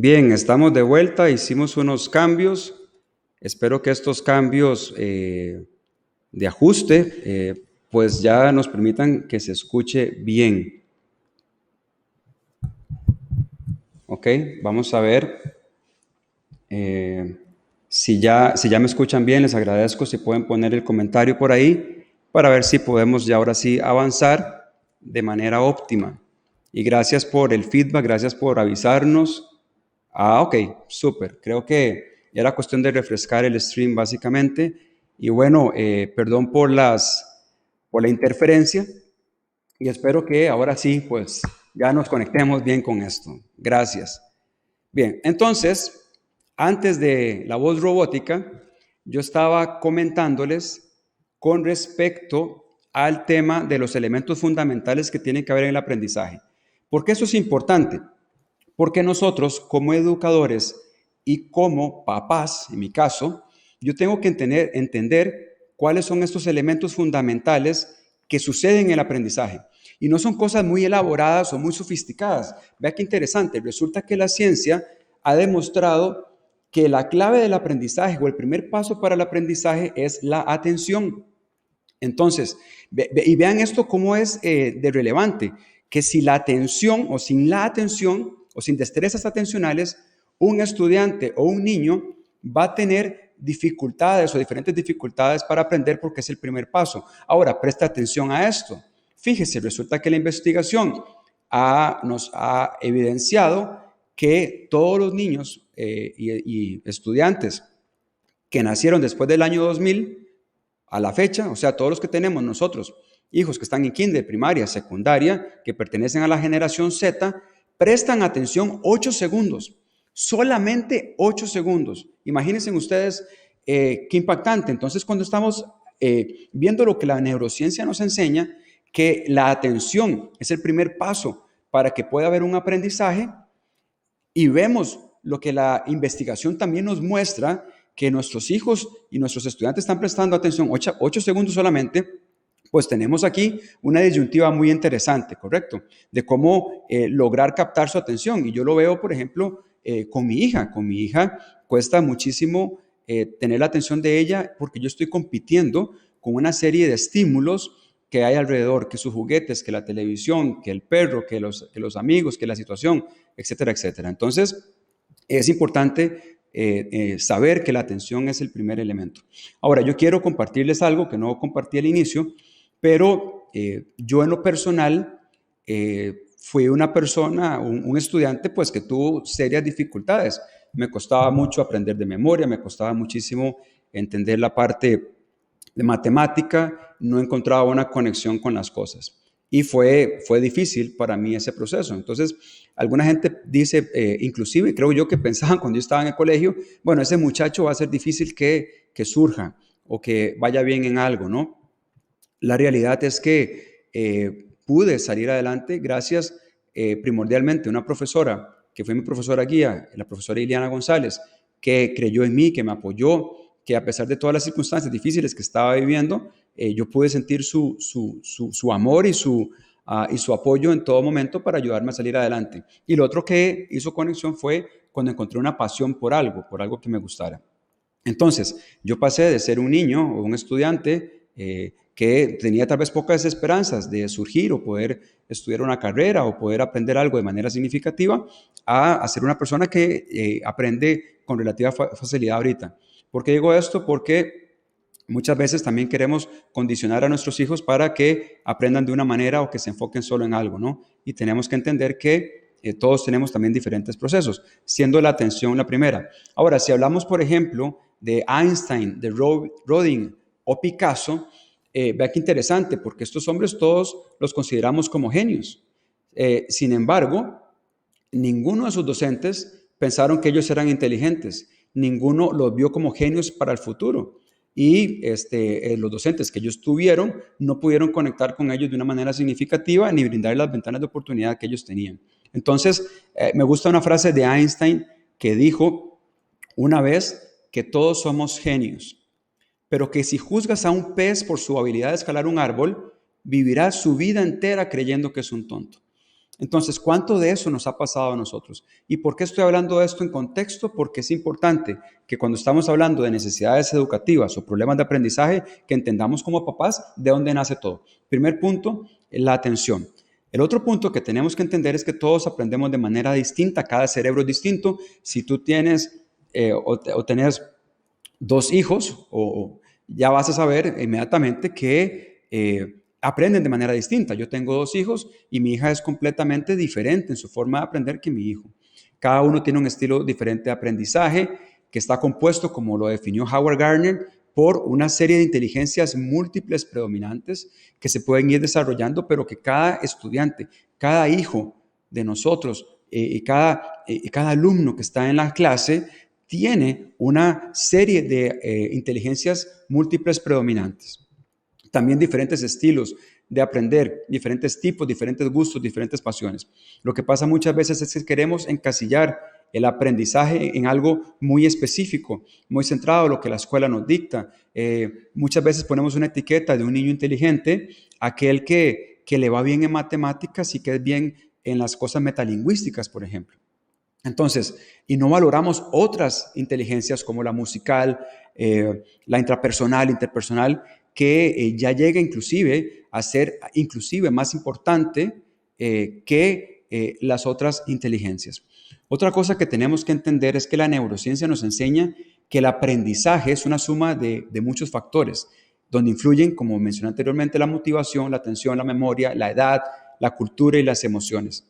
Bien, estamos de vuelta, hicimos unos cambios. Espero que estos cambios de ajuste pues ya nos permitan que se escuche bien. Ok, vamos a ver si ya me escuchan bien. Les agradezco si pueden poner el comentario por ahí para ver si podemos ya ahora sí avanzar de manera óptima. Y gracias por el feedback, gracias por avisarnos. Ok, súper. Creo que era cuestión de refrescar el stream básicamente. Y bueno, perdón por la interferencia y espero que ahora sí, pues ya nos conectemos bien con esto. Gracias. Bien, entonces, antes de la voz robótica, yo estaba comentándoles con respecto al tema de los elementos fundamentales que tienen que haber en el aprendizaje. ¿Por qué eso es importante? Porque nosotros, como educadores y como papás, en mi caso, yo tengo que entender cuáles son estos elementos fundamentales que suceden en el aprendizaje. Y no son cosas muy elaboradas o muy sofisticadas. Vea qué interesante. Resulta que la ciencia ha demostrado que la clave del aprendizaje o el primer paso para el aprendizaje es la atención. Entonces, y vean esto cómo es de relevante, que si la atención o sin la atención o sin destrezas atencionales, un estudiante o un niño va a tener dificultades o diferentes dificultades para aprender porque es el primer paso. Ahora, presta atención a esto. Fíjese, resulta que la investigación nos ha evidenciado que todos los niños y estudiantes que nacieron después del año 2000 a la fecha, o sea, todos los que tenemos nosotros, hijos que están en kinder, primaria, secundaria, que pertenecen a la generación Z, prestan atención 8 segundos, solamente 8 segundos. Imagínense ustedes qué impactante. Entonces, cuando estamos viendo lo que la neurociencia nos enseña, que la atención es el primer paso para que pueda haber un aprendizaje, y vemos lo que la investigación también nos muestra, que nuestros hijos y nuestros estudiantes están prestando atención 8 segundos solamente, pues tenemos aquí una disyuntiva muy interesante, ¿correcto? De cómo lograr captar su atención. Y yo lo veo, por ejemplo, con mi hija. Con mi hija cuesta muchísimo tener la atención de ella porque yo estoy compitiendo con una serie de estímulos que hay alrededor, que sus juguetes, que la televisión, que el perro, que los amigos, que la situación, etcétera, etcétera. Entonces, es importante saber que la atención es el primer elemento. Ahora, yo quiero compartirles algo que no compartí al inicio, pero yo en lo personal fui una persona, un estudiante, pues que tuvo serias dificultades. Me costaba mucho aprender de memoria, me costaba muchísimo entender la parte de matemática, no encontraba una conexión con las cosas. Y fue difícil para mí ese proceso. Entonces, alguna gente dice, inclusive creo yo que pensaban cuando yo estaba en el colegio, bueno, ese muchacho va a ser difícil que surja o que vaya bien en algo, ¿no? La realidad es que pude salir adelante gracias primordialmente a una profesora, que fue mi profesora guía, la profesora Iliana González, que creyó en mí, que me apoyó, que a pesar de todas las circunstancias difíciles que estaba viviendo, yo pude sentir su amor y su apoyo en todo momento para ayudarme a salir adelante. Y lo otro que hizo conexión fue cuando encontré una pasión por algo que me gustara. Entonces, yo pasé de ser un niño o un estudiante que tenía tal vez pocas esperanzas de surgir o poder estudiar una carrera o poder aprender algo de manera significativa, a ser una persona que aprende con relativa facilidad ahorita. ¿Por qué digo esto? Porque muchas veces también queremos condicionar a nuestros hijos para que aprendan de una manera o que se enfoquen solo en algo, ¿no? Y tenemos que entender que todos tenemos también diferentes procesos, siendo la atención la primera. Ahora, si hablamos, por ejemplo, de Einstein, de Rodin o Picasso, vea qué interesante, porque estos hombres todos los consideramos como genios. Sin embargo, ninguno de sus docentes pensaron que ellos eran inteligentes. Ninguno los vio como genios para el futuro. Y los docentes que ellos tuvieron no pudieron conectar con ellos de una manera significativa ni brindar las ventanas de oportunidad que ellos tenían. Entonces, me gusta una frase de Einstein que dijo una vez que todos somos genios, pero que si juzgas a un pez por su habilidad de escalar un árbol, vivirá su vida entera creyendo que es un tonto. Entonces, ¿cuánto de eso nos ha pasado a nosotros? ¿Y por qué estoy hablando de esto en contexto? Porque es importante que cuando estamos hablando de necesidades educativas o problemas de aprendizaje, que entendamos como papás de dónde nace todo. Primer punto, la atención. El otro punto que tenemos que entender es que todos aprendemos de manera distinta, cada cerebro es distinto. Si tú tienes o tenés dos hijos, ya vas a saber inmediatamente que aprenden de manera distinta. Yo tengo dos hijos y mi hija es completamente diferente en su forma de aprender que mi hijo. Cada uno tiene un estilo diferente de aprendizaje que está compuesto, como lo definió Howard Gardner, por una serie de inteligencias múltiples predominantes que se pueden ir desarrollando, pero que cada estudiante, cada hijo de nosotros y cada alumno que está en la clase tiene una serie de inteligencias múltiples predominantes. También diferentes estilos de aprender, diferentes tipos, diferentes gustos, diferentes pasiones. Lo que pasa muchas veces es que queremos encasillar el aprendizaje en algo muy específico, muy centrado en lo que la escuela nos dicta. Muchas veces ponemos una etiqueta de un niño inteligente, aquel que le va bien en matemáticas y que es bien en las cosas metalingüísticas, por ejemplo. Entonces, y no valoramos otras inteligencias como la musical, la intrapersonal, interpersonal, que ya llega inclusive a ser inclusive más importante que las otras inteligencias. Otra cosa que tenemos que entender es que la neurociencia nos enseña que el aprendizaje es una suma de muchos factores, donde influyen, como mencioné anteriormente, la motivación, la atención, la memoria, la edad, la cultura y las emociones.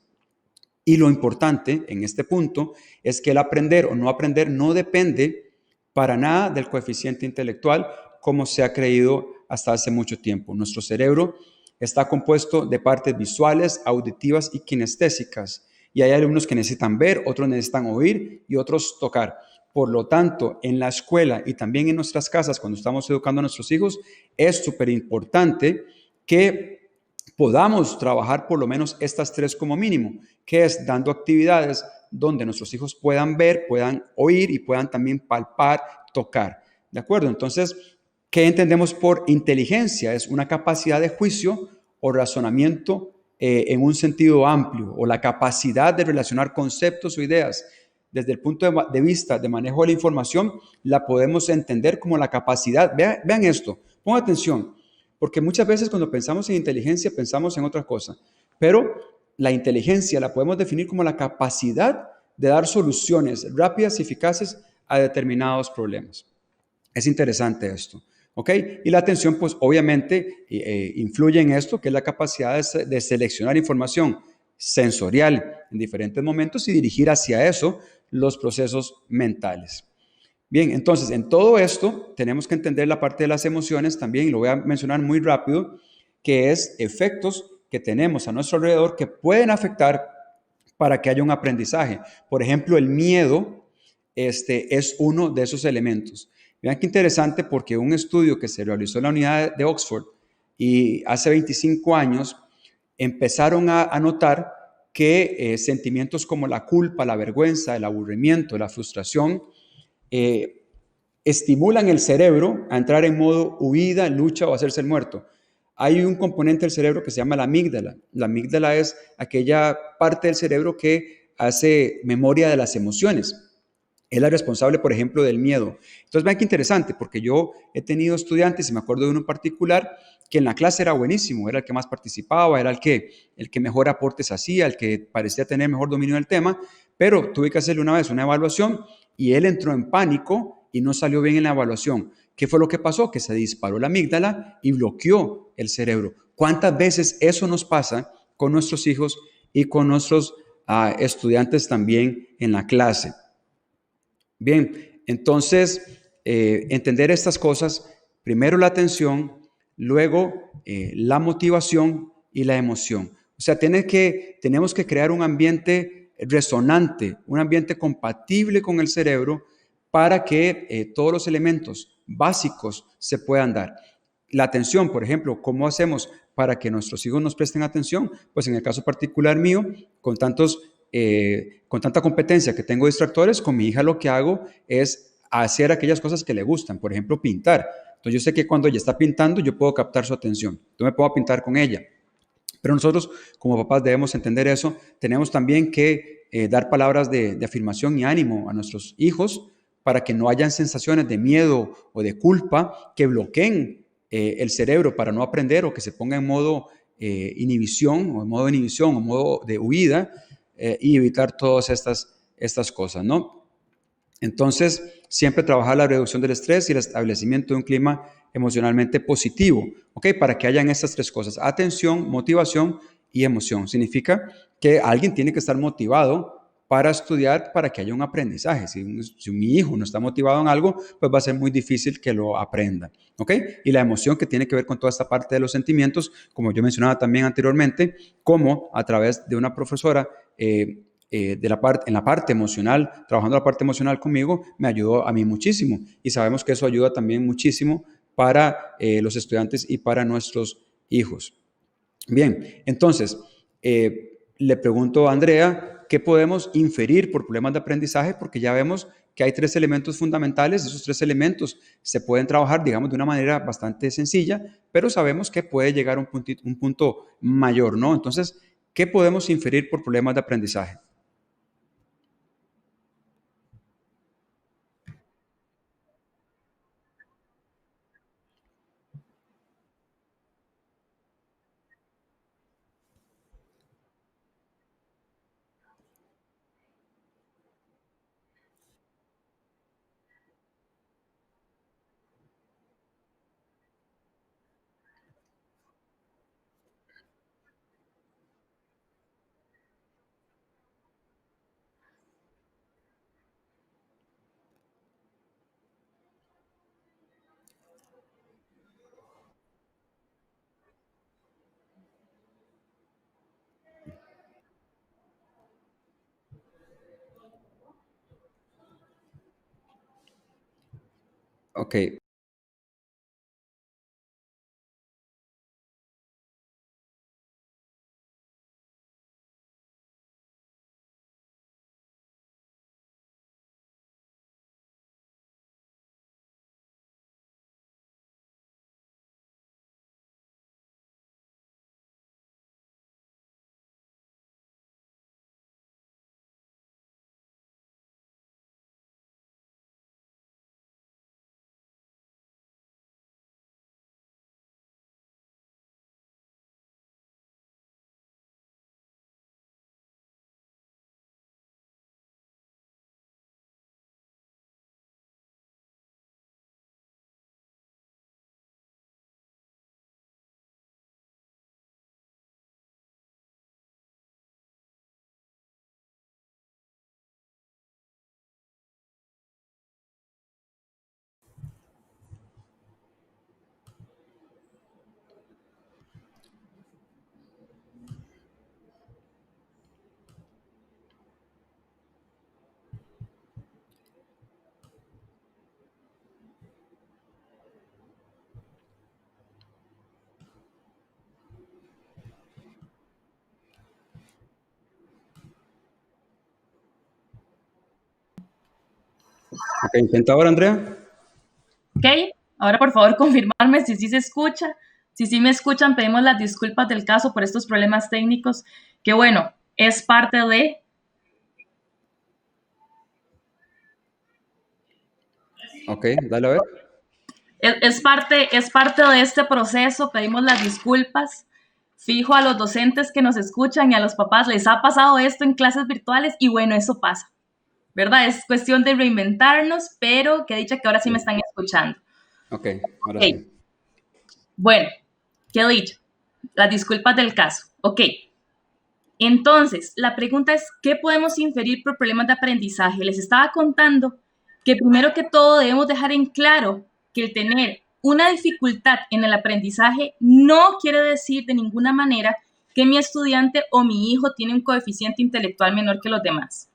Y lo importante en este punto es que el aprender o no aprender no depende para nada del coeficiente intelectual, como se ha creído hasta hace mucho tiempo. Nuestro cerebro está compuesto de partes visuales, auditivas y kinestésicas. Y hay alumnos que necesitan ver, otros necesitan oír y otros tocar. Por lo tanto, en la escuela y también en nuestras casas, cuando estamos educando a nuestros hijos, es súper importante que podamos trabajar por lo menos estas tres como mínimo, que es dando actividades donde nuestros hijos puedan ver, puedan oír y puedan también palpar, tocar. ¿De acuerdo? Entonces, ¿qué entendemos por inteligencia? Es una capacidad de juicio o razonamiento en un sentido amplio, o la capacidad de relacionar conceptos o ideas. Desde el punto de vista de manejo de la información, la podemos entender como la capacidad. Vean esto, pongan atención, porque muchas veces cuando pensamos en inteligencia pensamos en otra cosa, pero la inteligencia la podemos definir como la capacidad de dar soluciones rápidas y eficaces a determinados problemas. Es interesante esto. ¿Ok? Y la atención, pues obviamente influye en esto, que es la capacidad de seleccionar información sensorial en diferentes momentos y dirigir hacia eso los procesos mentales. Bien, entonces en todo esto tenemos que entender la parte de las emociones también, y lo voy a mencionar muy rápido, que es efectos que tenemos a nuestro alrededor que pueden afectar para que haya un aprendizaje. Por ejemplo, el miedo es uno de esos elementos. Vean qué interesante, porque un estudio que se realizó en la unidad de Oxford y hace 25 años empezaron a notar que sentimientos como la culpa, la vergüenza, el aburrimiento, la frustración estimulan el cerebro a entrar en modo huida, lucha o hacerse el muerto. Hay un componente del cerebro que se llama la amígdala. La amígdala es aquella parte del cerebro que hace memoria de las emociones. Es la responsable, por ejemplo, del miedo. Entonces, vean qué interesante, porque yo he tenido estudiantes, y me acuerdo de uno en particular, que en la clase era buenísimo, era el que más participaba, era el que mejor aportes hacía, el que parecía tener mejor dominio del tema, pero tuve que hacerle una vez una evaluación y él entró en pánico y no salió bien en la evaluación. ¿Qué fue lo que pasó? Que se disparó la amígdala y bloqueó el cerebro. ¿Cuántas veces eso nos pasa con nuestros hijos y con nuestros estudiantes también en la clase? Bien, entonces, entender estas cosas, primero la atención, luego la motivación y la emoción. O sea, tenemos que crear un ambiente resonante, un ambiente compatible con el cerebro para que todos los elementos básicos se puedan dar. La atención, por ejemplo, ¿cómo hacemos para que nuestros hijos nos presten atención? Pues en el caso particular mío, con tanta competencia que tengo distractores, con mi hija lo que hago es hacer aquellas cosas que le gustan, por ejemplo, pintar. Entonces yo sé que cuando ella está pintando, yo puedo captar su atención. Yo me puedo pintar con ella. Pero nosotros como papás debemos entender eso. Tenemos también que dar palabras de afirmación y ánimo a nuestros hijos para que no hayan sensaciones de miedo o de culpa que bloqueen el cerebro para no aprender, o que se ponga en modo inhibición o en modo de inhibición o modo de huida, y evitar todas estas cosas, ¿no? Entonces, siempre trabajar la reducción del estrés y el establecimiento de un clima emocionalmente positivo, ¿ok? Para que hayan estas tres cosas: atención, motivación y emoción. Significa que alguien tiene que estar motivado para estudiar, para que haya un aprendizaje. Si mi hijo no está motivado en algo, pues va a ser muy difícil que lo aprenda, ¿ok? Y la emoción, que tiene que ver con toda esta parte de los sentimientos, como yo mencionaba también anteriormente, como a través de una profesora en la parte emocional, trabajando la parte emocional conmigo, me ayudó a mí muchísimo. Y sabemos que eso ayuda también muchísimo para los estudiantes y para nuestros hijos. Bien, entonces, le pregunto a Andrea, ¿qué podemos inferir por problemas de aprendizaje? Porque ya vemos que hay tres elementos fundamentales. Esos tres elementos se pueden trabajar, digamos, de una manera bastante sencilla, pero sabemos que puede llegar a un punto mayor, ¿no? Entonces, ¿qué podemos inferir por problemas de aprendizaje? Ok, ok, intenta ahora, Andrea. Ok, ahora por favor confirmarme si sí se escucha. Si sí me escuchan, pedimos las disculpas del caso por estos problemas técnicos, que bueno, es parte de, Ok, dale a ver. es parte de este proceso, pedimos las disculpas. Fijo, a los docentes que nos escuchan y a los papás les ha pasado esto en clases virtuales y bueno, eso pasa, ¿verdad? Es cuestión de reinventarnos, pero que dicha que ahora sí me Sí. están escuchando. Ok, ahora Ok, sí. bueno, qué dicho, las disculpas del caso. Ok, entonces, la pregunta es, ¿qué podemos inferir por problemas de aprendizaje? Les estaba contando que primero que todo debemos dejar en claro que el tener una dificultad en el aprendizaje no quiere decir de ninguna manera que mi estudiante o mi hijo tiene un coeficiente intelectual menor que los demás,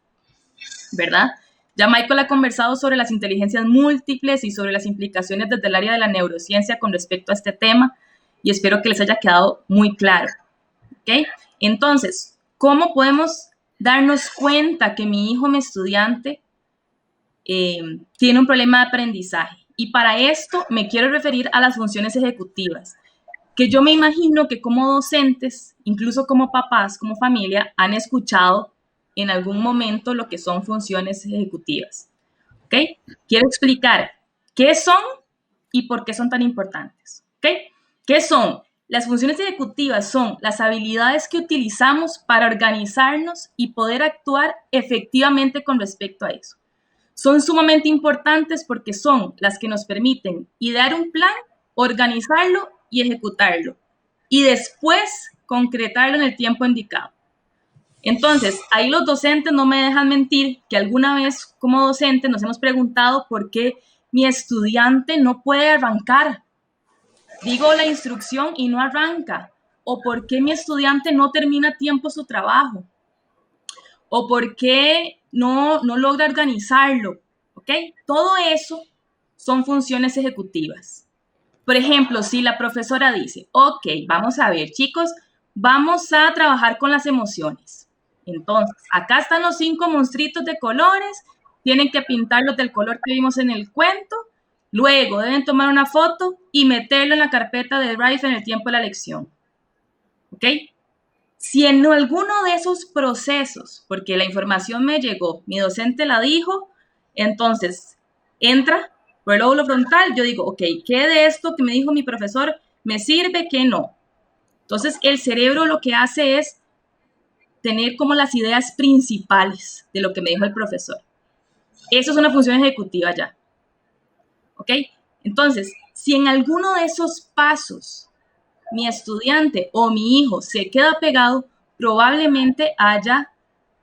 ¿verdad? Ya Michael ha conversado sobre las inteligencias múltiples y sobre las implicaciones desde el área de la neurociencia con respecto a este tema y espero que les haya quedado muy claro. ¿Ok? Entonces, ¿cómo podemos darnos cuenta que mi hijo, mi estudiante, tiene un problema de aprendizaje? Y para esto me quiero referir a las funciones ejecutivas. que yo me imagino que como docentes, incluso como papás, como familia, han escuchado en algún momento lo que son funciones ejecutivas. ¿Ok? Quiero explicar qué son y por qué son tan importantes. ¿Ok? ¿Qué son? Las funciones ejecutivas son las habilidades que utilizamos para organizarnos y poder actuar efectivamente con respecto a eso. Son sumamente importantes porque son las que nos permiten idear un plan, organizarlo y ejecutarlo. Y después concretarlo en el tiempo indicado. Entonces, ahí los docentes no me dejan mentir que alguna vez como docentes nos hemos preguntado por qué mi estudiante no puede arrancar. Digo la instrucción y no arranca. O por qué mi estudiante no termina a tiempo su trabajo. O por qué no logra organizarlo. ¿Ok? Todo eso son funciones ejecutivas. Por ejemplo, si la profesora dice, ok, vamos a ver, chicos, vamos a trabajar con las emociones. Entonces, acá están los 5 monstruitos de colores, tienen que pintarlos del color que vimos en el cuento, luego deben tomar una foto y meterlo en la carpeta de Drive en el tiempo de la lección. ¿Ok? Si en alguno de esos procesos, porque la información me llegó, mi docente la dijo, entonces entra por el lóbulo frontal, yo digo, ok, ¿qué de esto que me dijo mi profesor me sirve, qué no? Entonces el cerebro lo que hace es tener como las ideas principales de lo que me dijo el profesor. Eso es una función ejecutiva ya. ¿Ok? Entonces, si en alguno de esos pasos mi estudiante o mi hijo se queda pegado, probablemente haya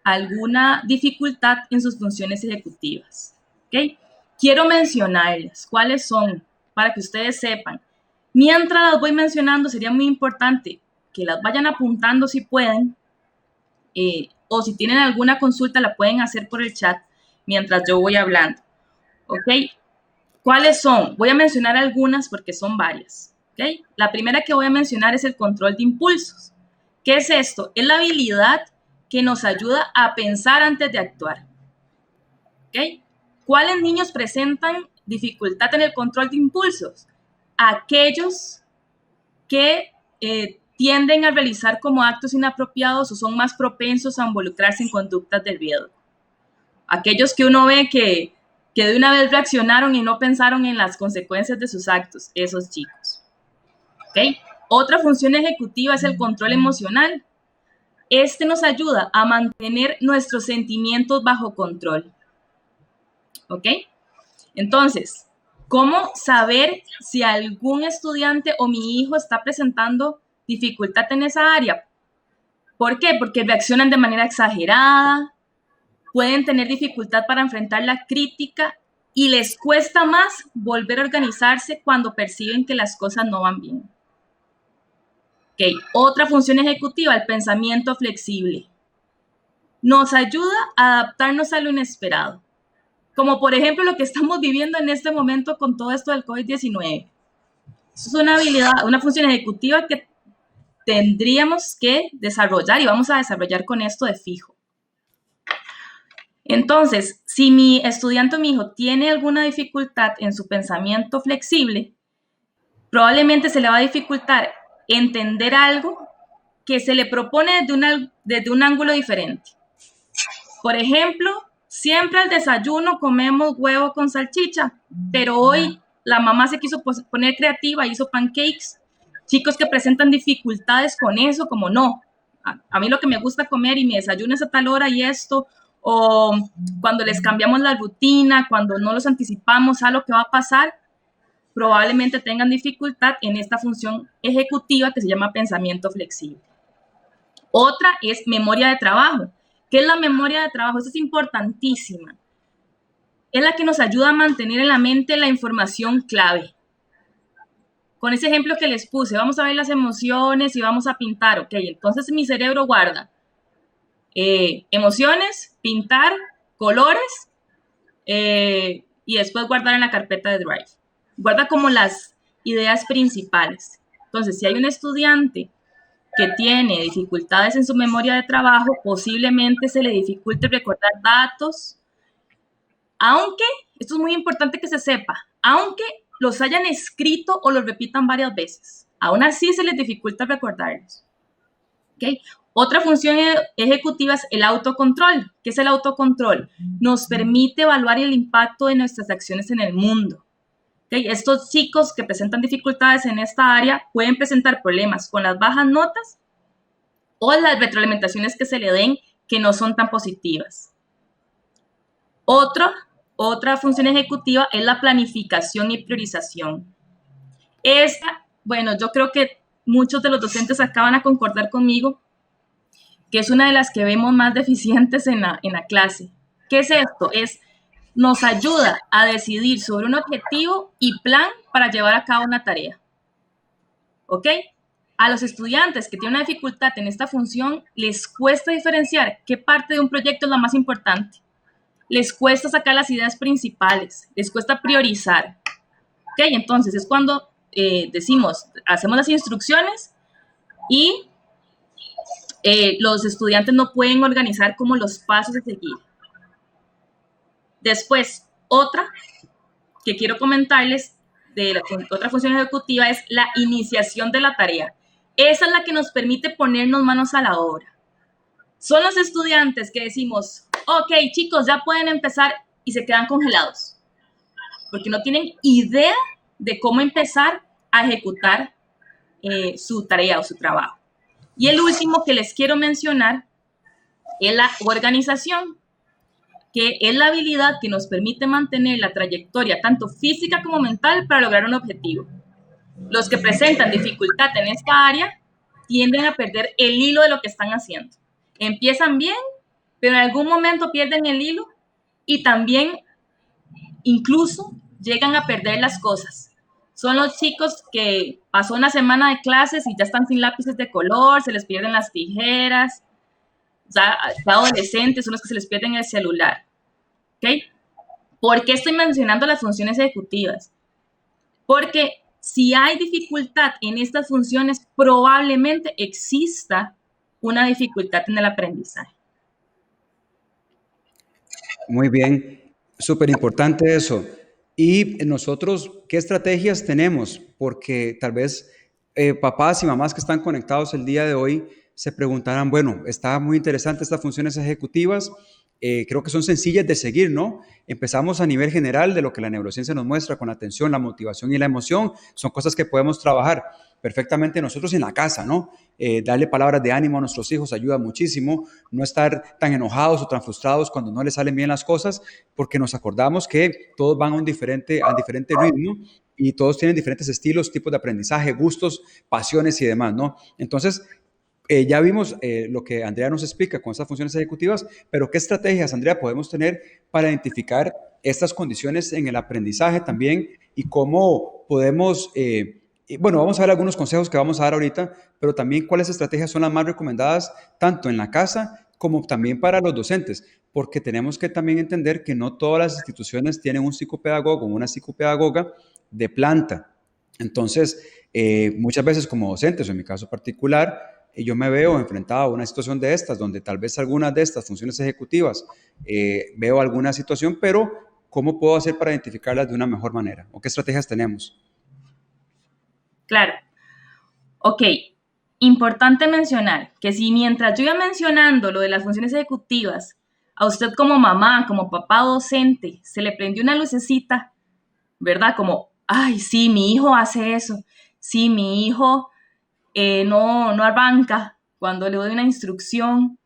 alguna dificultad en sus funciones ejecutivas. ¿Ok? Quiero mencionarles cuáles son para que ustedes sepan. Mientras las voy mencionando, sería muy importante que las vayan apuntando si pueden, o si tienen alguna consulta la pueden hacer por el chat mientras yo voy hablando. ¿Ok? ¿Cuáles son? Voy a mencionar algunas porque son varias. ¿Ok? La primera que voy a mencionar es el control de impulsos. ¿Qué es esto? Es la habilidad que nos ayuda a pensar antes de actuar. ¿Ok? ¿Cuáles niños presentan dificultad en el control de impulsos? Aquellos que tienden a realizar como actos inapropiados o son más propensos a involucrarse en conductas de riesgo. Aquellos que uno ve que de una vez reaccionaron y no pensaron en las consecuencias de sus actos, esos chicos. ¿Ok? Otra función ejecutiva es el control emocional. Este nos ayuda a mantener nuestros sentimientos bajo control. ¿Ok? Entonces, ¿cómo saber si algún estudiante o mi hijo está presentando dificultad en esa área? ¿Por qué? Porque reaccionan de manera exagerada, pueden tener dificultad para enfrentar la crítica y les cuesta más volver a organizarse cuando perciben que las cosas no van bien. Ok, otra función ejecutiva, el pensamiento flexible. Nos ayuda a adaptarnos a lo inesperado, como por ejemplo lo que estamos viviendo en este momento con todo esto del COVID-19. Es una habilidad, una función ejecutiva que tendríamos que desarrollar y vamos a desarrollar con esto de fijo. Entonces, si mi estudiante o mi hijo tiene alguna dificultad en su pensamiento flexible, probablemente se le va a dificultar entender algo que se le propone desde un ángulo diferente. Por ejemplo, siempre al desayuno comemos huevo con salchicha, pero hoy la mamá se quiso poner creativa, hizo pancakes. Chicos que presentan dificultades con eso, como no, a mí lo que me gusta comer y mi desayuno es a tal hora y esto, o cuando les cambiamos la rutina, cuando no los anticipamos a lo que va a pasar, probablemente tengan dificultad en esta función ejecutiva que se llama pensamiento flexible. Otra es memoria de trabajo. ¿Qué es la memoria de trabajo? Eso es importantísima. Es la que nos ayuda a mantener en la mente la información clave. Con ese ejemplo que les puse, vamos a ver las emociones y vamos a pintar. Ok, entonces mi cerebro guarda emociones, pintar, colores y después guardar en la carpeta de Drive. Guarda como las ideas principales. Entonces, si hay un estudiante que tiene dificultades en su memoria de trabajo, posiblemente se le dificulte recordar datos, aunque, esto es muy importante que se sepa, aunque los hayan escrito o los repitan varias veces. Aún así se les dificulta recordarlos. ¿Okay? Otra función ejecutiva es el autocontrol. ¿Qué es el autocontrol? Nos permite evaluar el impacto de nuestras acciones en el mundo. ¿Okay? Estos chicos que presentan dificultades en esta área pueden presentar problemas con las bajas notas o las retroalimentaciones que se le den que no son tan positivas. Otra función ejecutiva es la planificación y priorización. Esta, bueno, yo creo que muchos de los docentes acá van a concordar conmigo que es una de las que vemos más deficientes en la clase. ¿Qué es esto? Nos ayuda a decidir sobre un objetivo y plan para llevar a cabo una tarea. ¿Ok? A los estudiantes que tienen una dificultad en esta función, les cuesta diferenciar qué parte de un proyecto es la más importante. Les cuesta sacar las ideas principales, les cuesta priorizar. ¿Ok? Entonces es cuando hacemos las instrucciones y los estudiantes no pueden organizar como los pasos a seguir. Después, otra que quiero comentarles otra función ejecutiva es la iniciación de la tarea. Esa es la que nos permite ponernos manos a la obra. Son los estudiantes que decimos, ok, chicos, ya pueden empezar y se quedan congelados porque no tienen idea de cómo empezar a ejecutar su tarea o su trabajo. Y el último que les quiero mencionar es la organización, que es la habilidad que nos permite mantener la trayectoria tanto física como mental para lograr un objetivo. Los que presentan dificultad en esta área tienden a perder el hilo de lo que están haciendo. Empiezan bien, pero en algún momento pierden el hilo y también incluso llegan a perder las cosas. Son los chicos que pasó una semana de clases y ya están sin lápices de color, se les pierden las tijeras, ya adolescentes son los que se les pierden el celular. ¿Okay? ¿Por qué estoy mencionando las funciones ejecutivas? Porque si hay dificultad en estas funciones, probablemente exista una dificultad en el aprendizaje. Muy bien, súper importante eso. Y nosotros, ¿qué estrategias tenemos? Porque tal vez papás y mamás que están conectados el día de hoy se preguntarán, bueno, está muy interesante estas funciones ejecutivas, creo que son sencillas de seguir, ¿no? Empezamos a nivel general de lo que la neurociencia nos muestra con la atención, la motivación y la emoción, son cosas que podemos trabajar perfectamente nosotros en la casa, ¿no? Darle palabras de ánimo a nuestros hijos ayuda muchísimo, no estar tan enojados o tan frustrados cuando no les salen bien las cosas, porque nos acordamos que todos van a un diferente ritmo y todos tienen diferentes estilos, tipos de aprendizaje, gustos, pasiones y demás, ¿no? Entonces, ya vimos lo que Andrea nos explica con estas funciones ejecutivas, pero ¿qué estrategias, Andrea, podemos tener para identificar estas condiciones en el aprendizaje también y cómo podemos, bueno, vamos a ver algunos consejos que vamos a dar ahorita, pero también cuáles estrategias son las más recomendadas tanto en la casa como también para los docentes, porque tenemos que también entender que no todas las instituciones tienen un psicopedagogo o una psicopedagoga de planta. Entonces, muchas veces como docentes, o en mi caso particular, yo me veo enfrentado a una situación de estas, donde tal vez algunas de estas funciones ejecutivas veo alguna situación, pero ¿cómo puedo hacer para identificarlas de una mejor manera? ¿O qué estrategias tenemos? Claro. Ok, importante mencionar que si mientras yo iba mencionando lo de las funciones ejecutivas, a usted como mamá, como papá docente, se le prendió una lucecita, ¿verdad? Como, ay, sí, mi hijo hace eso, sí, mi hijo no arranca cuando le doy una instrucción.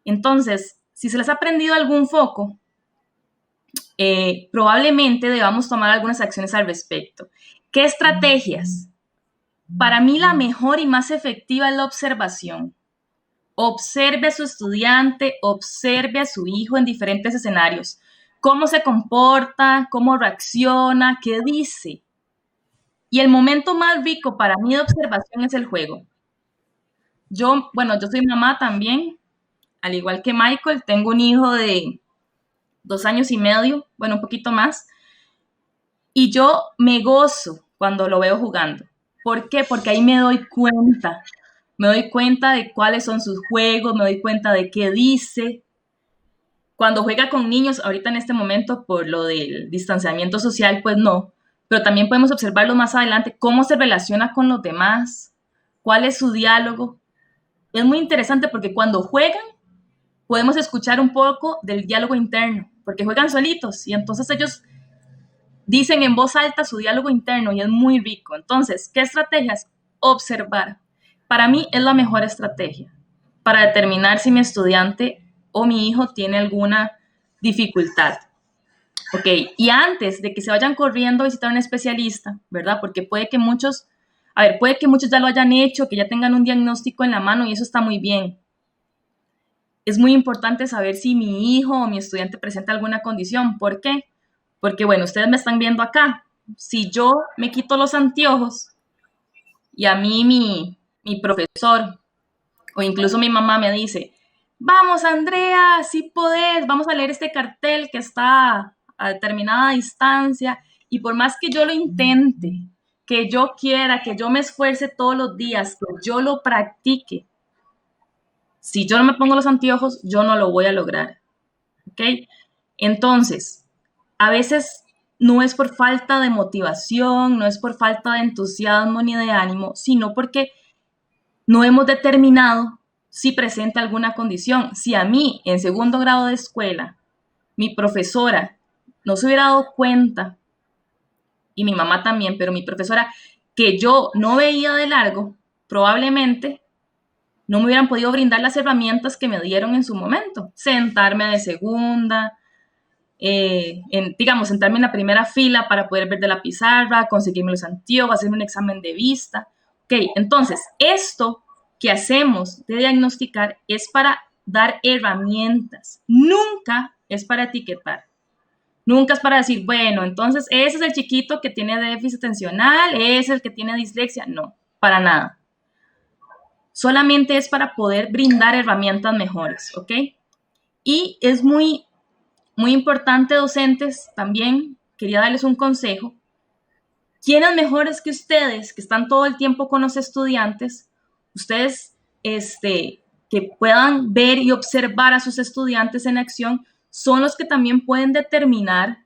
Entonces, si se les ha prendido algún foco, probablemente debamos tomar algunas acciones al respecto. ¿Qué estrategias? Para mí la mejor y más efectiva es la observación. Observe a su estudiante, observe a su hijo en diferentes escenarios. Cómo se comporta, cómo reacciona, qué dice. Y el momento más rico para mí de observación es el juego. Yo soy mamá también, al igual que Michael, tengo un hijo de 2 años y medio, un poquito más, y yo me gozo cuando lo veo jugando. ¿Por qué? Porque ahí me doy cuenta de cuáles son sus juegos, me doy cuenta de qué dice. Cuando juega con niños, ahorita en este momento, por lo del distanciamiento social, pues no, pero también podemos observarlo más adelante, cómo se relaciona con los demás, cuál es su diálogo. Es muy interesante porque cuando juegan, podemos escuchar un poco del diálogo interno, porque juegan solitos y entonces ellos dicen en voz alta su diálogo interno y es muy rico. Entonces, ¿qué estrategias? Observar. Para mí es la mejor estrategia para determinar si mi estudiante o mi hijo tiene alguna dificultad. Ok, y antes de que se vayan corriendo a visitar a un especialista, ¿verdad? Porque puede que muchos ya lo hayan hecho, que ya tengan un diagnóstico en la mano y eso está muy bien. Es muy importante saber si mi hijo o mi estudiante presenta alguna condición. ¿Por qué? Porque, bueno, ustedes me están viendo acá. Si yo me quito los anteojos y a mí mi profesor o incluso mi mamá me dice, vamos Andrea, sí podés, vamos a leer este cartel que está a determinada distancia y por más que yo lo intente, que yo quiera, que yo me esfuerce todos los días, que yo lo practique, si yo no me pongo los anteojos, yo no lo voy a lograr. ¿Ok? Entonces, a veces no es por falta de motivación, no es por falta de entusiasmo ni de ánimo, sino porque no hemos determinado si presenta alguna condición. Si a mí, en segundo grado de escuela, mi profesora no se hubiera dado cuenta, y mi mamá también, pero mi profesora, que yo no veía de largo, probablemente no me hubieran podido brindar las herramientas que me dieron en su momento. Sentarme de segunda, sentarme en la primera fila para poder ver de la pizarra, conseguirme los anteojos, hacerme un examen de vista. Ok, entonces, esto que hacemos de diagnosticar es para dar herramientas, nunca es para etiquetar. Nunca es para decir, bueno, entonces ese es el chiquito que tiene déficit atencional, ese es el que tiene dislexia. No, para nada. Solamente es para poder brindar herramientas mejores, ¿ok? Y es muy importante, docentes, también quería darles un consejo. ¿Quiénes mejores que ustedes, que están todo el tiempo con los estudiantes, ustedes que puedan ver y observar a sus estudiantes en acción, son los que también pueden determinar,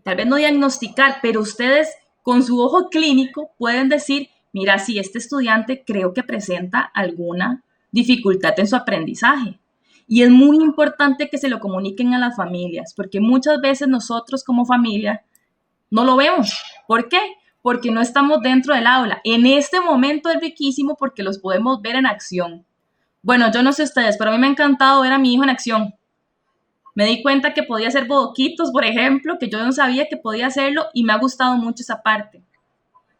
tal vez no diagnosticar, pero ustedes con su ojo clínico pueden decir, mira, si este estudiante creo que presenta alguna dificultad en su aprendizaje. Y es muy importante que se lo comuniquen a las familias, porque muchas veces nosotros como familia no lo vemos. ¿Por qué? Porque no estamos dentro del aula. En este momento es riquísimo porque los podemos ver en acción. Bueno, yo no sé ustedes, pero a mí me ha encantado ver a mi hijo en acción. Me di cuenta que podía hacer bodoquitos, por ejemplo, que yo no sabía que podía hacerlo y me ha gustado mucho esa parte.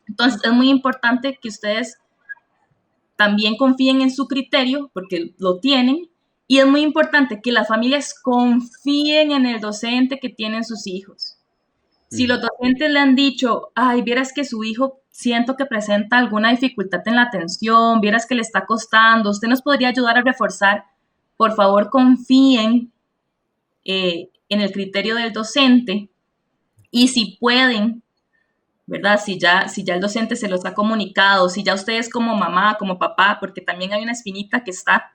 Entonces, es muy importante que ustedes también confíen en su criterio, porque lo tienen, y es muy importante que las familias confíen en el docente que tienen sus hijos. Si los docentes le han dicho, ay, vieras que su hijo siento que presenta alguna dificultad en la atención, vieras que le está costando, usted nos podría ayudar a reforzar, por favor confíen en el criterio del docente y si pueden, ¿verdad? Si ya el docente se los ha comunicado, si ya ustedes como mamá, como papá, porque también hay una espinita que está,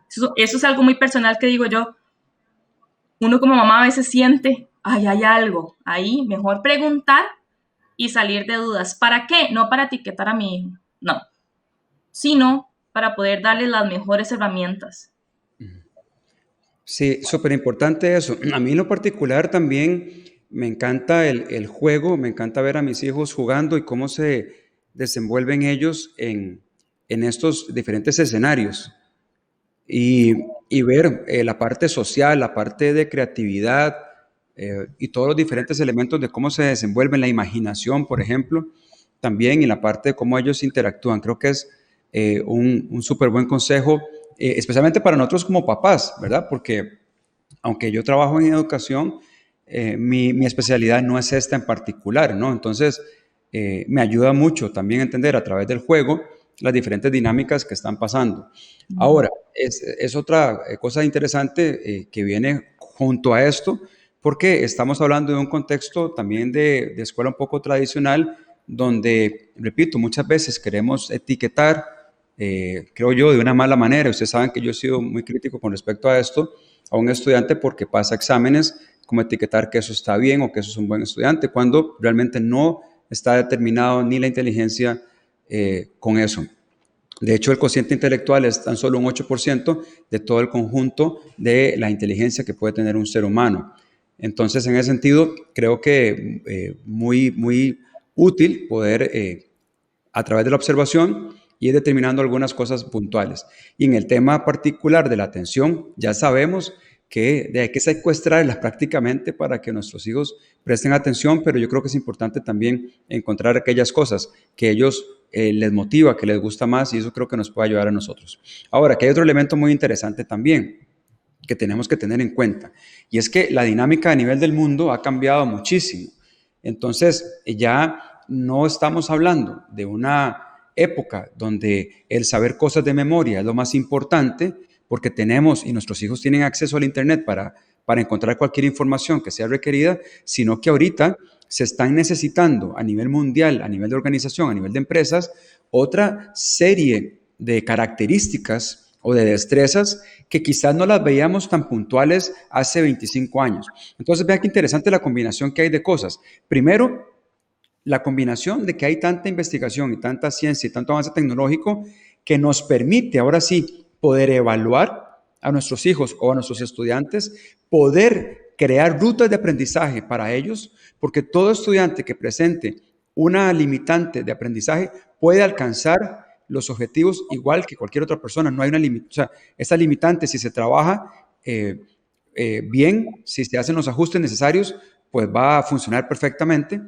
eso es algo muy personal que digo yo, uno como mamá a veces siente, ay, hay algo ahí, mejor preguntar y salir de dudas. ¿Para qué? No para etiquetar a mi hijo, no, sino para poder darle las mejores herramientas. Sí, súper importante eso. A mí en lo particular también me encanta el juego, me encanta ver a mis hijos jugando y cómo se desenvuelven ellos en estos diferentes escenarios y ver la parte social, la parte de creatividad y todos los diferentes elementos de cómo se desenvuelven, la imaginación, por ejemplo, también y la parte de cómo ellos interactúan. Creo que es un súper buen consejo, especialmente para nosotros como papás, ¿verdad? Porque aunque yo trabajo en educación, mi especialidad no es esta en particular, ¿no? Entonces, me ayuda mucho también a entender a través del juego las diferentes dinámicas que están pasando. Ahora, es otra cosa interesante que viene junto a esto, porque estamos hablando de un contexto también de escuela un poco tradicional, donde, repito, muchas veces queremos etiquetar, creo yo, de una mala manera. Ustedes saben que yo he sido muy crítico con respecto a esto, a un estudiante porque pasa exámenes, como etiquetar que eso está bien o que eso es un buen estudiante, cuando realmente no está determinado ni la inteligencia con eso. De hecho, el cociente intelectual es tan solo un 8% de todo el conjunto de la inteligencia que puede tener un ser humano. Entonces, en ese sentido, creo que muy útil poder, a través de la observación, ir determinando algunas cosas puntuales. Y en el tema particular de la atención, ya sabemos que hay que secuestrarlas prácticamente para que nuestros hijos presten atención, pero yo creo que es importante también encontrar aquellas cosas que ellos les motiva, que les gusta más, y eso creo que nos puede ayudar a nosotros. Ahora, que hay otro elemento muy interesante también que tenemos que tener en cuenta, y es que la dinámica a nivel del mundo ha cambiado muchísimo. Entonces, ya no estamos hablando de una época donde el saber cosas de memoria es lo más importante, porque tenemos y nuestros hijos tienen acceso al Internet para encontrar cualquier información que sea requerida, sino que ahorita se están necesitando a nivel mundial, a nivel de organización, a nivel de empresas, otra serie de características o de destrezas que quizás no las veíamos tan puntuales hace 25 años. Entonces, vean qué interesante la combinación que hay de cosas. Primero, la combinación de que hay tanta investigación y tanta ciencia y tanto avance tecnológico que nos permite ahora sí poder evaluar a nuestros hijos o a nuestros estudiantes, poder crear rutas de aprendizaje para ellos, porque todo estudiante que presente una limitante de aprendizaje puede alcanzar los objetivos igual que cualquier otra persona. No hay una limitante, o sea, esa limitante, si se trabaja bien, si se hacen los ajustes necesarios, pues va a funcionar perfectamente.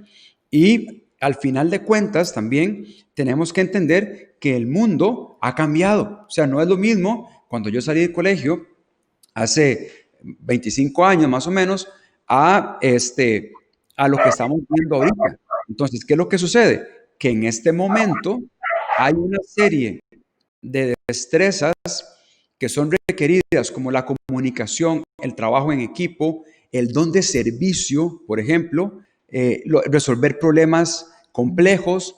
Y al final de cuentas también tenemos que entender que el mundo ha cambiado. O sea, no es lo mismo cuando yo salí del colegio hace 25 años más o menos a lo que estamos viendo ahorita. Entonces, ¿qué es lo que sucede? Que en este momento hay una serie de destrezas que son requeridas, como la comunicación, el trabajo en equipo, el don de servicio, por ejemplo, resolver problemas complejos,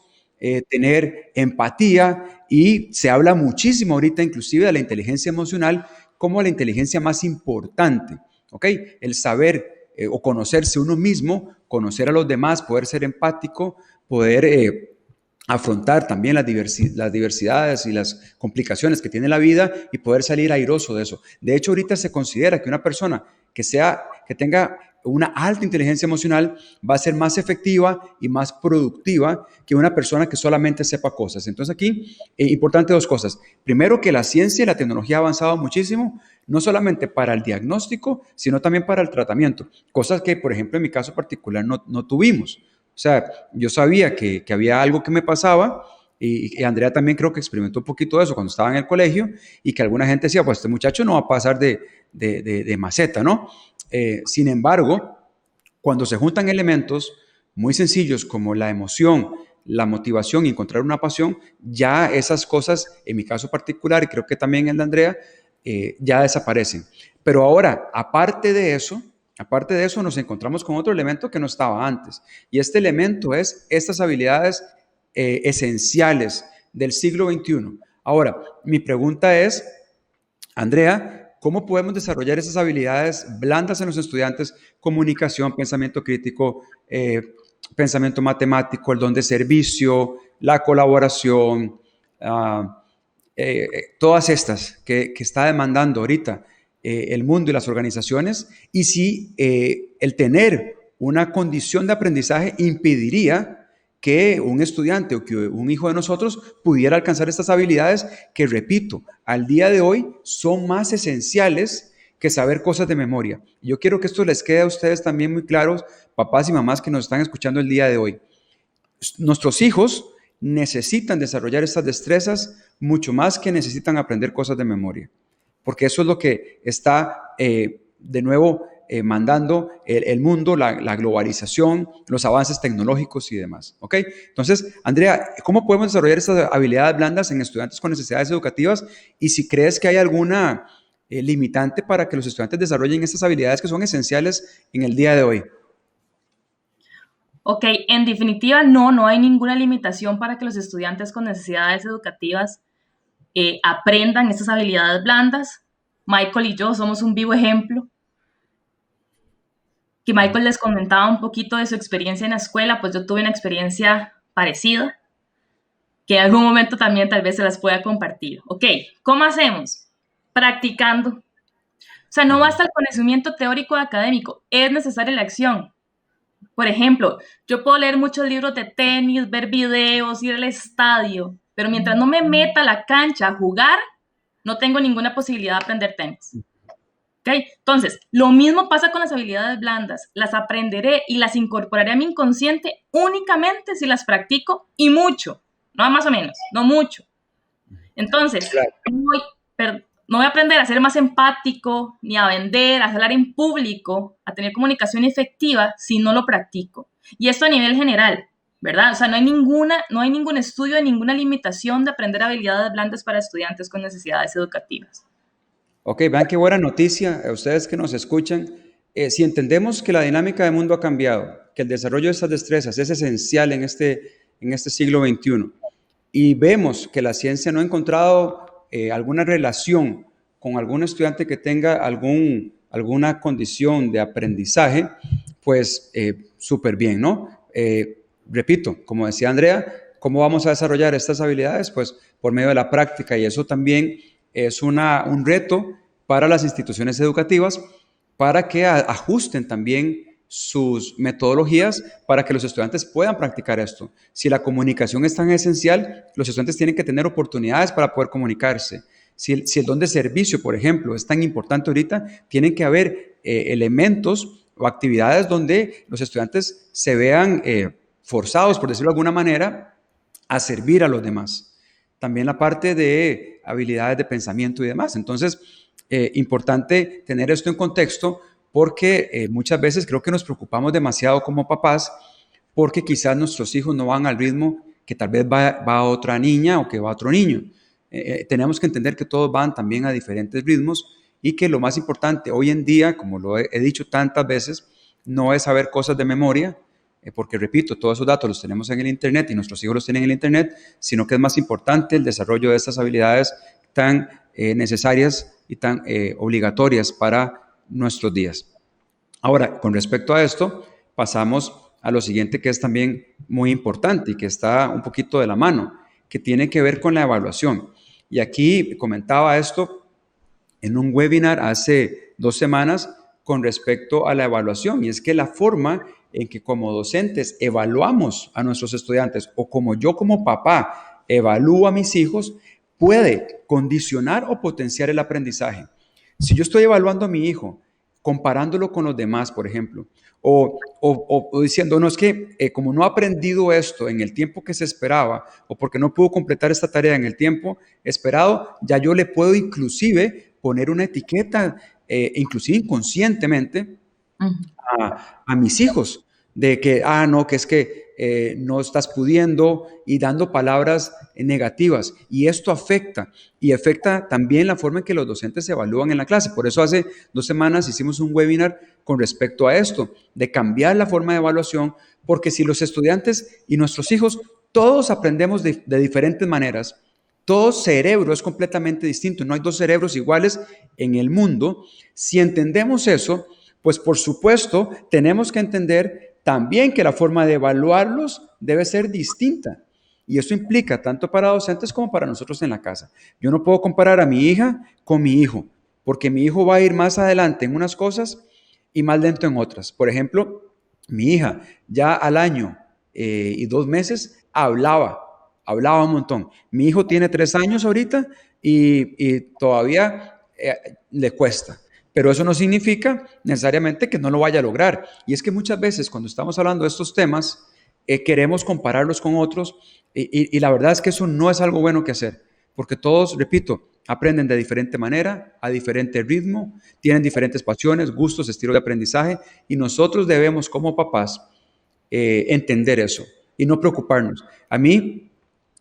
tener empatía, y se habla muchísimo ahorita inclusive de la inteligencia emocional como la inteligencia más importante, ¿ok? El saber o conocerse uno mismo, conocer a los demás, poder ser empático, poder afrontar también las diversidades y las complicaciones que tiene la vida y poder salir airoso de eso. De hecho, ahorita se considera que una persona que tenga una alta inteligencia emocional va a ser más efectiva y más productiva que una persona que solamente sepa cosas. Entonces aquí, importante dos cosas. Primero, que la ciencia y la tecnología ha avanzado muchísimo, no solamente para el diagnóstico, sino también para el tratamiento. Cosas que, por ejemplo, en mi caso particular no tuvimos. O sea, yo sabía que había algo que me pasaba, y Andrea también creo que experimentó un poquito de eso cuando estaba en el colegio, y que alguna gente decía, pues este muchacho no va a pasar de maceta, ¿no? Sin embargo, cuando se juntan elementos muy sencillos como la emoción, la motivación y encontrar una pasión, ya esas cosas, en mi caso particular, y creo que también en el de Andrea, ya desaparecen. Pero ahora, aparte de eso, nos encontramos con otro elemento que no estaba antes. Y este elemento es estas habilidades esenciales del siglo XXI. Ahora, mi pregunta es, Andrea, ¿cómo podemos desarrollar esas habilidades blandas en los estudiantes? Comunicación, pensamiento crítico, pensamiento matemático, el don de servicio, la colaboración, todas estas que está demandando ahorita el mundo y las organizaciones, y si el tener una condición de aprendizaje impediría que un estudiante o que un hijo de nosotros pudiera alcanzar estas habilidades que, repito, al día de hoy son más esenciales que saber cosas de memoria. Yo quiero que esto les quede a ustedes también muy claros, papás y mamás que nos están escuchando el día de hoy. Nuestros hijos necesitan desarrollar estas destrezas mucho más que necesitan aprender cosas de memoria, porque eso es lo que está, de nuevo, mandando el mundo, la globalización, los avances tecnológicos y demás. ¿Ok? Entonces, Andrea, ¿cómo podemos desarrollar estas habilidades blandas en estudiantes con necesidades educativas? Y si crees que hay alguna limitante para que los estudiantes desarrollen estas habilidades que son esenciales en el día de hoy. Ok, en definitiva, no hay ninguna limitación para que los estudiantes con necesidades educativas aprendan estas habilidades blandas. Michael y yo somos un vivo ejemplo, que Michael les comentaba un poquito de su experiencia en la escuela, pues yo tuve una experiencia parecida, que en algún momento también tal vez se las pueda compartir. Ok, ¿cómo hacemos? Practicando. O sea, no basta el conocimiento teórico académico, es necesaria la acción. Por ejemplo, yo puedo leer muchos libros de tenis, ver videos, ir al estadio, pero mientras no me meta a la cancha a jugar, no tengo ninguna posibilidad de aprender tenis. ¿Okay? Entonces, lo mismo pasa con las habilidades blandas. Las aprenderé y las incorporaré a mi inconsciente únicamente si las practico y mucho. No más o menos, no mucho. Entonces, Claro. no voy a aprender a ser más empático, ni a vender, a hablar en público, a tener comunicación efectiva si no lo practico. Y esto a nivel general, ¿verdad? O sea, no hay ningún estudio de ninguna limitación de aprender habilidades blandas para estudiantes con necesidades educativas. Ok, vean qué buena noticia a ustedes que nos escuchan. Si entendemos que la dinámica del mundo ha cambiado, que el desarrollo de estas destrezas es esencial en este siglo XXI, y vemos que la ciencia no ha encontrado alguna relación con algún estudiante que tenga alguna condición de aprendizaje, pues súper bien, ¿no? Repito, como decía Andrea, ¿cómo vamos a desarrollar estas habilidades? Pues por medio de la práctica, y eso también es un reto para las instituciones educativas para que ajusten también sus metodologías para que los estudiantes puedan practicar esto. Si la comunicación es tan esencial, los estudiantes tienen que tener oportunidades para poder comunicarse. Si el don de servicio, por ejemplo, es tan importante ahorita, tienen que haber elementos o actividades donde los estudiantes se vean forzados, por decirlo de alguna manera, a servir a los demás. También la parte de habilidades de pensamiento y demás. Entonces, importante tener esto en contexto porque muchas veces creo que nos preocupamos demasiado como papás porque quizás nuestros hijos no van al ritmo que tal vez va otra niña o que va otro niño. Tenemos que entender que todos van también a diferentes ritmos y que lo más importante hoy en día, como lo he dicho tantas veces, no es saber cosas de memoria, porque repito, todos esos datos los tenemos en el Internet y nuestros hijos los tienen en el Internet, sino que es más importante el desarrollo de estas habilidades tan necesarias y tan obligatorias para nuestros días. Ahora, con respecto a esto, pasamos a lo siguiente que es también muy importante y que está un poquito de la mano, que tiene que ver con la evaluación. Y aquí comentaba esto en un webinar hace 2 semanas con respecto a la evaluación, y es que la forma en que como docentes evaluamos a nuestros estudiantes o como yo como papá evalúo a mis hijos puede condicionar o potenciar el aprendizaje. Si yo estoy evaluando a mi hijo, comparándolo con los demás, por ejemplo, o diciendo, no, es que como no ha aprendido esto en el tiempo que se esperaba, o porque no pudo completar esta tarea en el tiempo esperado, ya yo le puedo inclusive poner una etiqueta, inclusive inconscientemente, a mis hijos, de que, no, que es que no estás pudiendo y dando palabras negativas. Y esto afecta también la forma en que los docentes se evalúan en la clase. Por eso hace 2 semanas hicimos un webinar con respecto a esto, de cambiar la forma de evaluación, porque si los estudiantes y nuestros hijos, todos aprendemos de diferentes maneras, todo cerebro es completamente distinto, no hay 2 cerebros iguales en el mundo. Si entendemos eso, pues por supuesto tenemos que entender también que la forma de evaluarlos debe ser distinta. Y eso implica tanto para docentes como para nosotros en la casa. Yo no puedo comparar a mi hija con mi hijo, porque mi hijo va a ir más adelante en unas cosas y más lento en otras. Por ejemplo, mi hija ya al año y 2 meses hablaba un montón. Mi hijo tiene 3 años ahorita y todavía le cuesta. Pero eso no significa necesariamente que no lo vaya a lograr. Y es que muchas veces cuando estamos hablando de estos temas, queremos compararlos con otros y la verdad es que eso no es algo bueno que hacer. Porque todos, repito, aprenden de diferente manera, a diferente ritmo, tienen diferentes pasiones, gustos, estilos de aprendizaje y nosotros debemos como papás entender eso y no preocuparnos. A mí,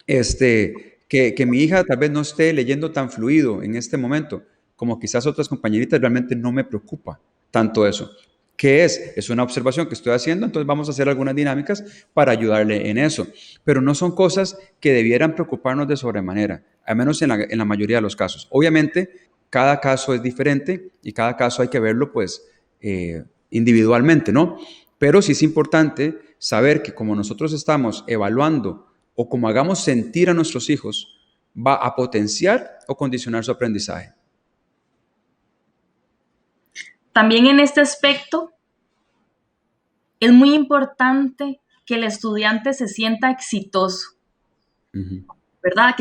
que mi hija tal vez no esté leyendo tan fluido en este momento, como quizás otras compañeritas, realmente no me preocupa tanto eso. ¿Qué es? Es una observación que estoy haciendo, entonces vamos a hacer algunas dinámicas para ayudarle en eso. Pero no son cosas que debieran preocuparnos de sobremanera, al menos en la mayoría de los casos. Obviamente, cada caso es diferente y cada caso hay que verlo pues individualmente, ¿no? Pero sí es importante saber que como nosotros estamos evaluando o como hagamos sentir a nuestros hijos, va a potenciar o condicionar su aprendizaje. También en este aspecto es muy importante que el estudiante se sienta exitoso, ¿verdad?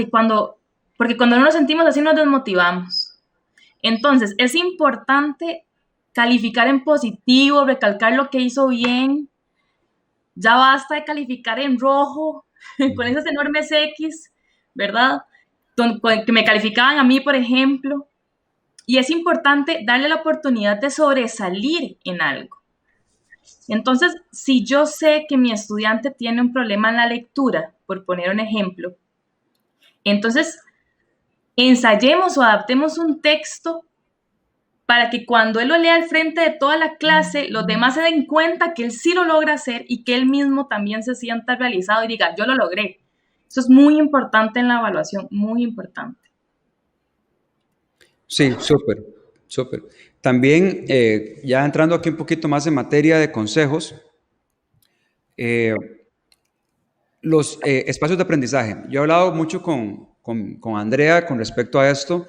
Porque cuando no nos sentimos así nos desmotivamos. Entonces, es importante calificar en positivo, recalcar lo que hizo bien. Ya basta de calificar en rojo, con esas enormes X, ¿verdad? Que me calificaban a mí, por ejemplo. Y es importante darle la oportunidad de sobresalir en algo. Entonces, si yo sé que mi estudiante tiene un problema en la lectura, por poner un ejemplo, entonces ensayemos o adaptemos un texto para que cuando él lo lea al frente de toda la clase, los demás se den cuenta que él sí lo logra hacer y que él mismo también se sienta realizado y diga, yo lo logré. Eso es muy importante en la evaluación, muy importante. Sí, súper, súper. También, ya entrando aquí un poquito más en materia de consejos, los espacios de aprendizaje. Yo he hablado mucho con Andrea con respecto a esto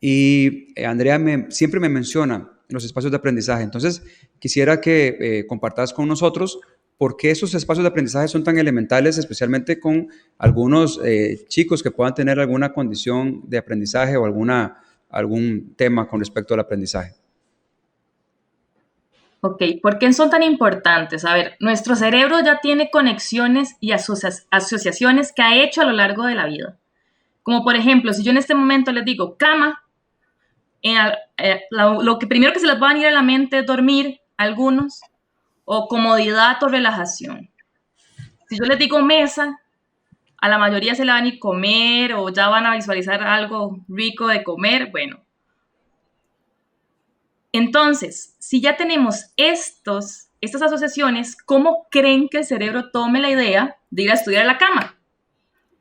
y Andrea siempre me menciona los espacios de aprendizaje. Entonces, quisiera que compartas con nosotros por qué esos espacios de aprendizaje son tan elementales, especialmente con algunos chicos que puedan tener alguna condición de aprendizaje o algún tema con respecto al aprendizaje. Ok, ¿por qué son tan importantes? A ver, nuestro cerebro ya tiene conexiones y asociaciones que ha hecho a lo largo de la vida. Como por ejemplo, si yo en este momento les digo cama, lo que primero que se les va a venir a la mente es dormir, algunos, o comodidad o relajación. Si yo les digo mesa, a la mayoría se le va a venir comer o ya van a visualizar algo rico de comer, bueno. Entonces, si ya tenemos estas asociaciones, ¿cómo creen que el cerebro tome la idea de ir a estudiar a la cama?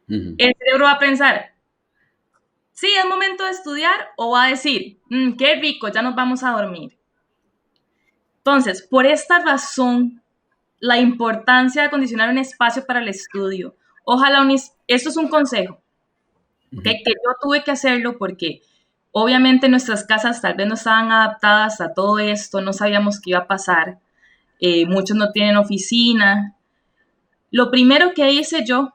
El cerebro va a pensar, sí, es momento de estudiar, o va a decir, qué rico, ya nos vamos a dormir. Entonces, por esta razón, la importancia de acondicionar un espacio para el estudio. Ojalá, esto es un consejo, ¿okay? Que yo tuve que hacerlo porque obviamente nuestras casas tal vez no estaban adaptadas a todo esto, no sabíamos qué iba a pasar, muchos no tienen oficina. Lo primero que hice yo,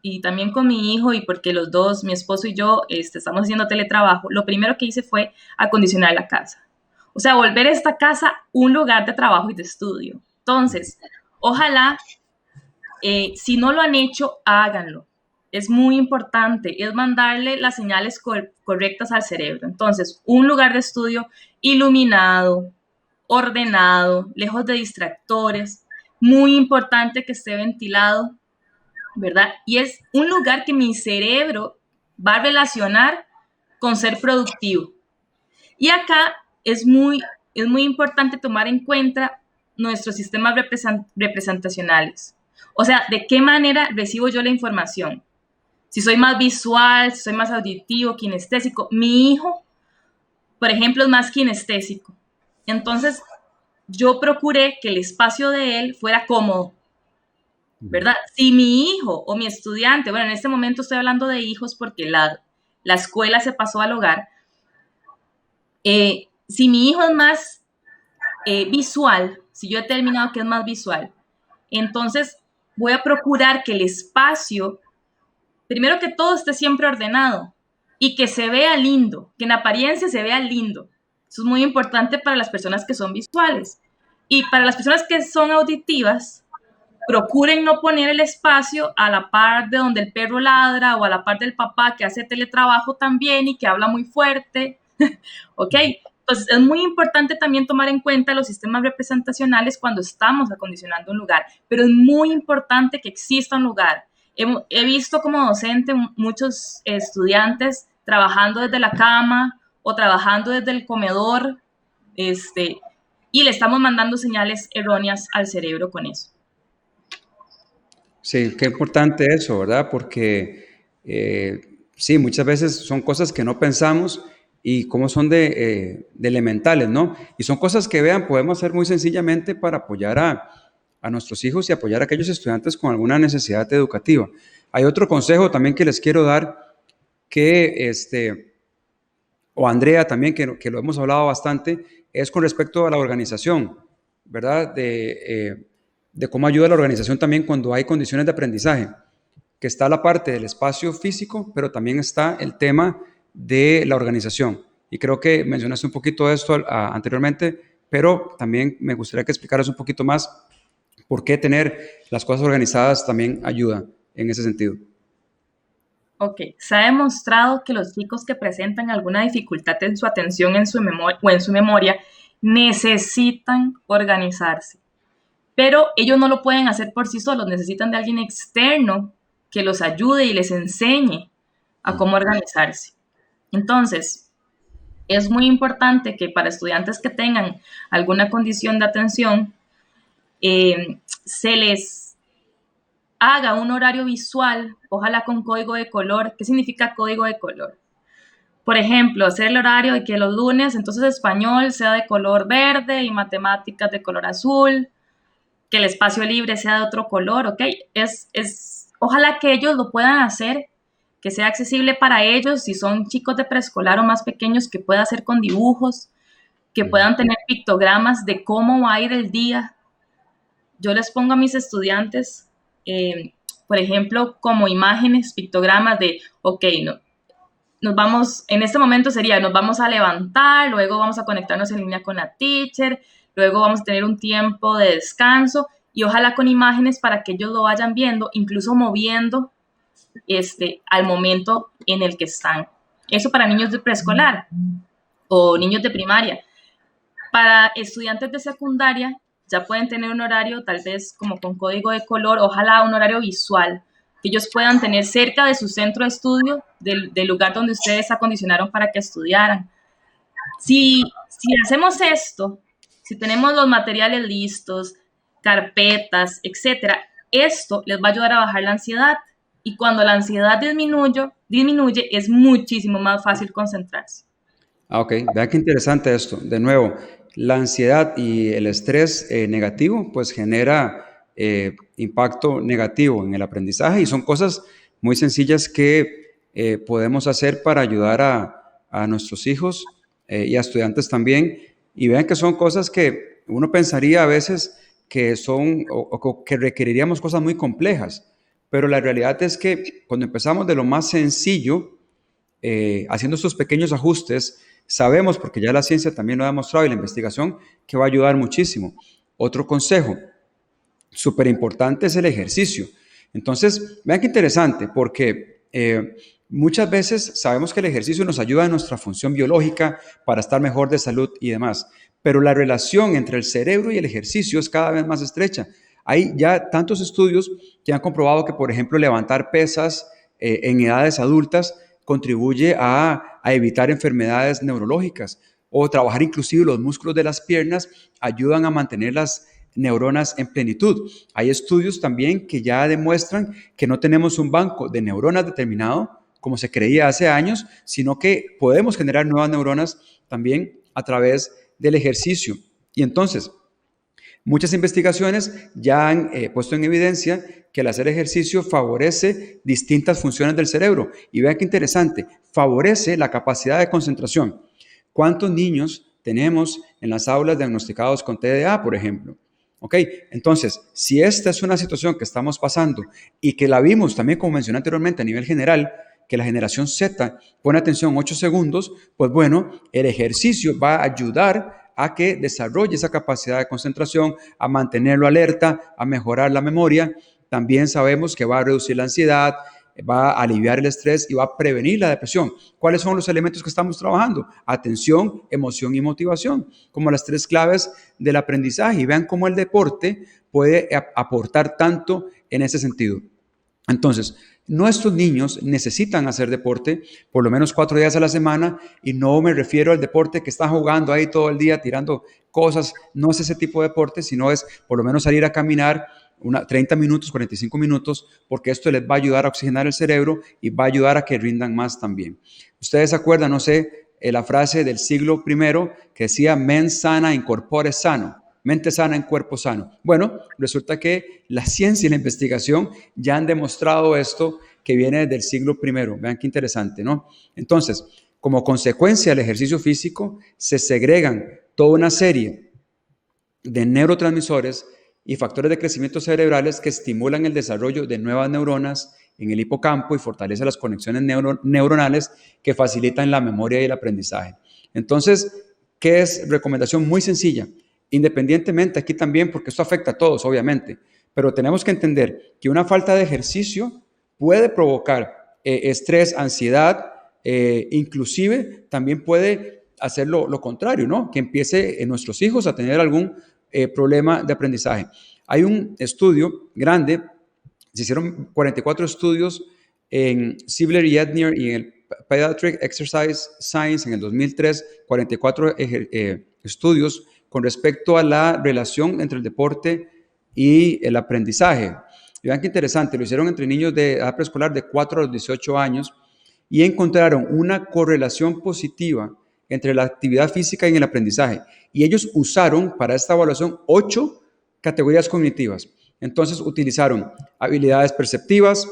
y también con mi hijo, y porque los dos, mi esposo y yo, estamos haciendo teletrabajo, lo primero que hice fue acondicionar la casa. O sea, volver esta casa un lugar de trabajo y de estudio. Entonces, ojalá, si no lo han hecho, háganlo. Es muy importante, es mandarle las señales correctas al cerebro. Entonces, un lugar de estudio iluminado, ordenado, lejos de distractores, muy importante que esté ventilado, ¿verdad? Y es un lugar que mi cerebro va a relacionar con ser productivo. Y acá es muy importante tomar en cuenta nuestros sistemas representacionales. O sea, ¿de qué manera recibo yo la información? Si soy más visual, si soy más auditivo, kinestésico. Mi hijo, por ejemplo, es más kinestésico. Entonces, yo procuré que el espacio de él fuera cómodo, ¿verdad? Si mi hijo o mi estudiante, bueno, en este momento estoy hablando de hijos porque la escuela se pasó al hogar, si mi hijo es más visual, si yo he determinado que es más visual, entonces voy a procurar que el espacio, primero que todo, esté siempre ordenado y que se vea lindo, que en apariencia se vea lindo. Eso es muy importante para las personas que son visuales. Y para las personas que son auditivas, procuren no poner el espacio a la par de donde el perro ladra o a la par del papá que hace teletrabajo también y que habla muy fuerte. ¿Ok? Entonces, es muy importante también tomar en cuenta los sistemas representacionales cuando estamos acondicionando un lugar, pero es muy importante que exista un lugar. He visto como docente muchos estudiantes trabajando desde la cama o trabajando desde el comedor, y le estamos mandando señales erróneas al cerebro con eso. Sí, qué importante eso, ¿verdad? Porque sí, muchas veces son cosas que no pensamos y cómo son de elementales, ¿no? Y son cosas que, vean, podemos hacer muy sencillamente para apoyar a nuestros hijos y apoyar a aquellos estudiantes con alguna necesidad educativa. Hay otro consejo también que les quiero dar, que o Andrea también, que lo hemos hablado bastante, es con respecto a la organización, ¿verdad? De cómo ayuda la organización también cuando hay condiciones de aprendizaje, que está la parte del espacio físico, pero también está el tema de la organización. Y creo que mencionaste un poquito de esto anteriormente, pero también me gustaría que explicaras un poquito más por qué tener las cosas organizadas también ayuda en ese sentido. Ok, se ha demostrado que los chicos que presentan alguna dificultad en su atención o en su memoria necesitan organizarse, pero ellos no lo pueden hacer por sí solos, necesitan de alguien externo que los ayude y les enseñe a cómo organizarse. Entonces, es muy importante que para estudiantes que tengan alguna condición de atención, se les haga un horario visual, ojalá con código de color. ¿Qué significa código de color? Por ejemplo, hacer el horario de que los lunes, entonces español sea de color verde y matemáticas de color azul, que el espacio libre sea de otro color, ¿ok? Ojalá que ellos lo puedan hacer, que sea accesible para ellos, si son chicos de preescolar o más pequeños, que pueda hacer con dibujos, que puedan tener pictogramas de cómo va a ir el día. Yo les pongo a mis estudiantes, por ejemplo, como imágenes, pictogramas de, ok, no, nos vamos, en este momento sería, nos vamos a levantar, luego vamos a conectarnos en línea con la teacher, luego vamos a tener un tiempo de descanso y ojalá con imágenes para que ellos lo vayan viendo, incluso moviendo al momento en el que están. Eso para niños de preescolar o niños de primaria. Para estudiantes de secundaria ya pueden tener un horario tal vez como con código de color, ojalá un horario visual, que ellos puedan tener cerca de su centro de estudio, del lugar donde ustedes acondicionaron para que estudiaran. Si hacemos esto, si tenemos los materiales listos, carpetas, etcétera, esto les va a ayudar a bajar la ansiedad. Y cuando la ansiedad disminuye, es muchísimo más fácil concentrarse. Ok, vean qué interesante esto. De nuevo, la ansiedad y el estrés negativo pues genera impacto negativo en el aprendizaje y son cosas muy sencillas que podemos hacer para ayudar a nuestros hijos y a estudiantes también. Y vean que son cosas que uno pensaría a veces que son o que requeriríamos cosas muy complejas, pero la realidad es que cuando empezamos de lo más sencillo, haciendo estos pequeños ajustes, sabemos, porque ya la ciencia también lo ha demostrado y la investigación, que va a ayudar muchísimo. Otro consejo súper importante es el ejercicio. Entonces, vean qué interesante, porque muchas veces sabemos que el ejercicio nos ayuda en nuestra función biológica para estar mejor de salud y demás, pero la relación entre el cerebro y el ejercicio es cada vez más estrecha. Hay ya tantos estudios que han comprobado que, por ejemplo, levantar pesas en edades adultas contribuye a evitar enfermedades neurológicas o trabajar inclusive los músculos de las piernas ayudan a mantener las neuronas en plenitud. Hay estudios también que ya demuestran que no tenemos un banco de neuronas determinado, como se creía hace años, sino que podemos generar nuevas neuronas también a través del ejercicio. Y entonces, muchas investigaciones ya han puesto en evidencia que el hacer ejercicio favorece distintas funciones del cerebro. Y vean qué interesante, favorece la capacidad de concentración. ¿Cuántos niños tenemos en las aulas diagnosticados con TDA, por ejemplo? Ok, entonces, si esta es una situación que estamos pasando y que la vimos también, como mencioné anteriormente, a nivel general, que la generación Z pone atención 8 segundos, pues bueno, el ejercicio va a ayudar a que desarrolle esa capacidad de concentración, a mantenerlo alerta, a mejorar la memoria. También sabemos que va a reducir la ansiedad, va a aliviar el estrés y va a prevenir la depresión. ¿Cuáles son los elementos que estamos trabajando? Atención, emoción y motivación, como las 3 claves del aprendizaje. Y vean cómo el deporte puede aportar tanto en ese sentido. Entonces, nuestros niños necesitan hacer deporte por lo menos 4 días a la semana y no me refiero al deporte que están jugando ahí todo el día tirando cosas, no es ese tipo de deporte, sino es por lo menos salir a caminar 30 minutos, 45 minutos, porque esto les va a ayudar a oxigenar el cerebro y va a ayudar a que rindan más también. Ustedes se acuerdan, no sé, la frase del siglo I que decía mens sana in corpore sano, mente sana en cuerpo sano. Bueno, resulta que la ciencia y la investigación ya han demostrado esto que viene desde el siglo I. Vean qué interesante, ¿no? Entonces, como consecuencia del ejercicio físico, se segregan toda una serie de neurotransmisores y factores de crecimiento cerebrales que estimulan el desarrollo de nuevas neuronas en el hipocampo y fortalece las conexiones neuronales que facilitan la memoria y el aprendizaje. Entonces, ¿qué es? Recomendación muy sencilla. Independientemente aquí también, porque esto afecta a todos, obviamente, pero tenemos que entender que una falta de ejercicio puede provocar estrés, ansiedad, inclusive también puede hacer lo contrario, ¿no? Que empiece en nuestros hijos a tener algún problema de aprendizaje. Hay un estudio grande, se hicieron 44 estudios en Sibler y Ednier y en el Pediatric Exercise Science en el 2003, 44 estudios con respecto a la relación entre el deporte y el aprendizaje. Y vean qué interesante, lo hicieron entre niños de edad preescolar de 4 a los 18 años y encontraron una correlación positiva entre la actividad física y el aprendizaje. Y ellos usaron para esta evaluación 8 categorías cognitivas. Entonces utilizaron habilidades perceptivas,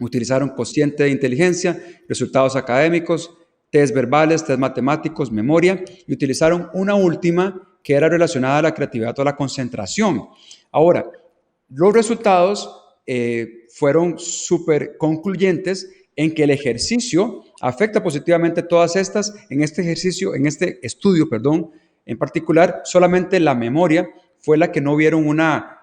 utilizaron cociente de inteligencia, resultados académicos, test verbales, test matemáticos, memoria, y utilizaron una última que era relacionada a la creatividad o a la concentración. Ahora, los resultados fueron súper concluyentes en que el ejercicio afecta positivamente todas estas. En este estudio, en particular, solamente la memoria fue la que no vieron una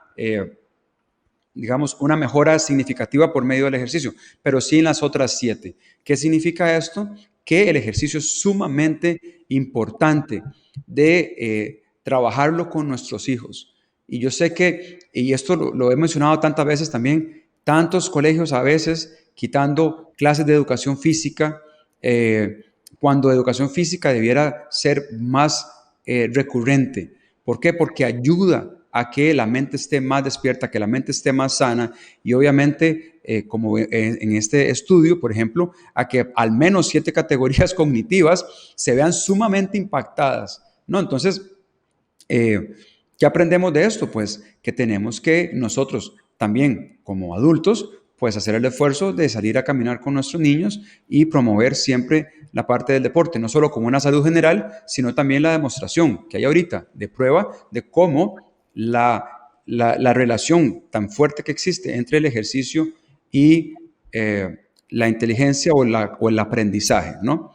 mejora significativa por medio del ejercicio, pero sí en las otras 7. ¿Qué significa esto? Que el ejercicio es sumamente importante de trabajarlo con nuestros hijos. Y yo sé que, y esto lo he mencionado tantas veces también, tantos colegios a veces quitando clases de educación física, cuando educación física debiera ser más recurrente. ¿Por qué? Porque ayuda a que la mente esté más despierta, que la mente esté más sana y obviamente, como en este estudio, por ejemplo, a que al menos 7 categorías cognitivas se vean sumamente impactadas, ¿no? Entonces, ¿qué aprendemos de esto? Pues que tenemos que nosotros también como adultos pues hacer el esfuerzo de salir a caminar con nuestros niños y promover siempre la parte del deporte, no solo como una salud general, sino también la demostración que hay ahorita de prueba de cómo la relación tan fuerte que existe entre el ejercicio y la inteligencia o el aprendizaje, ¿no?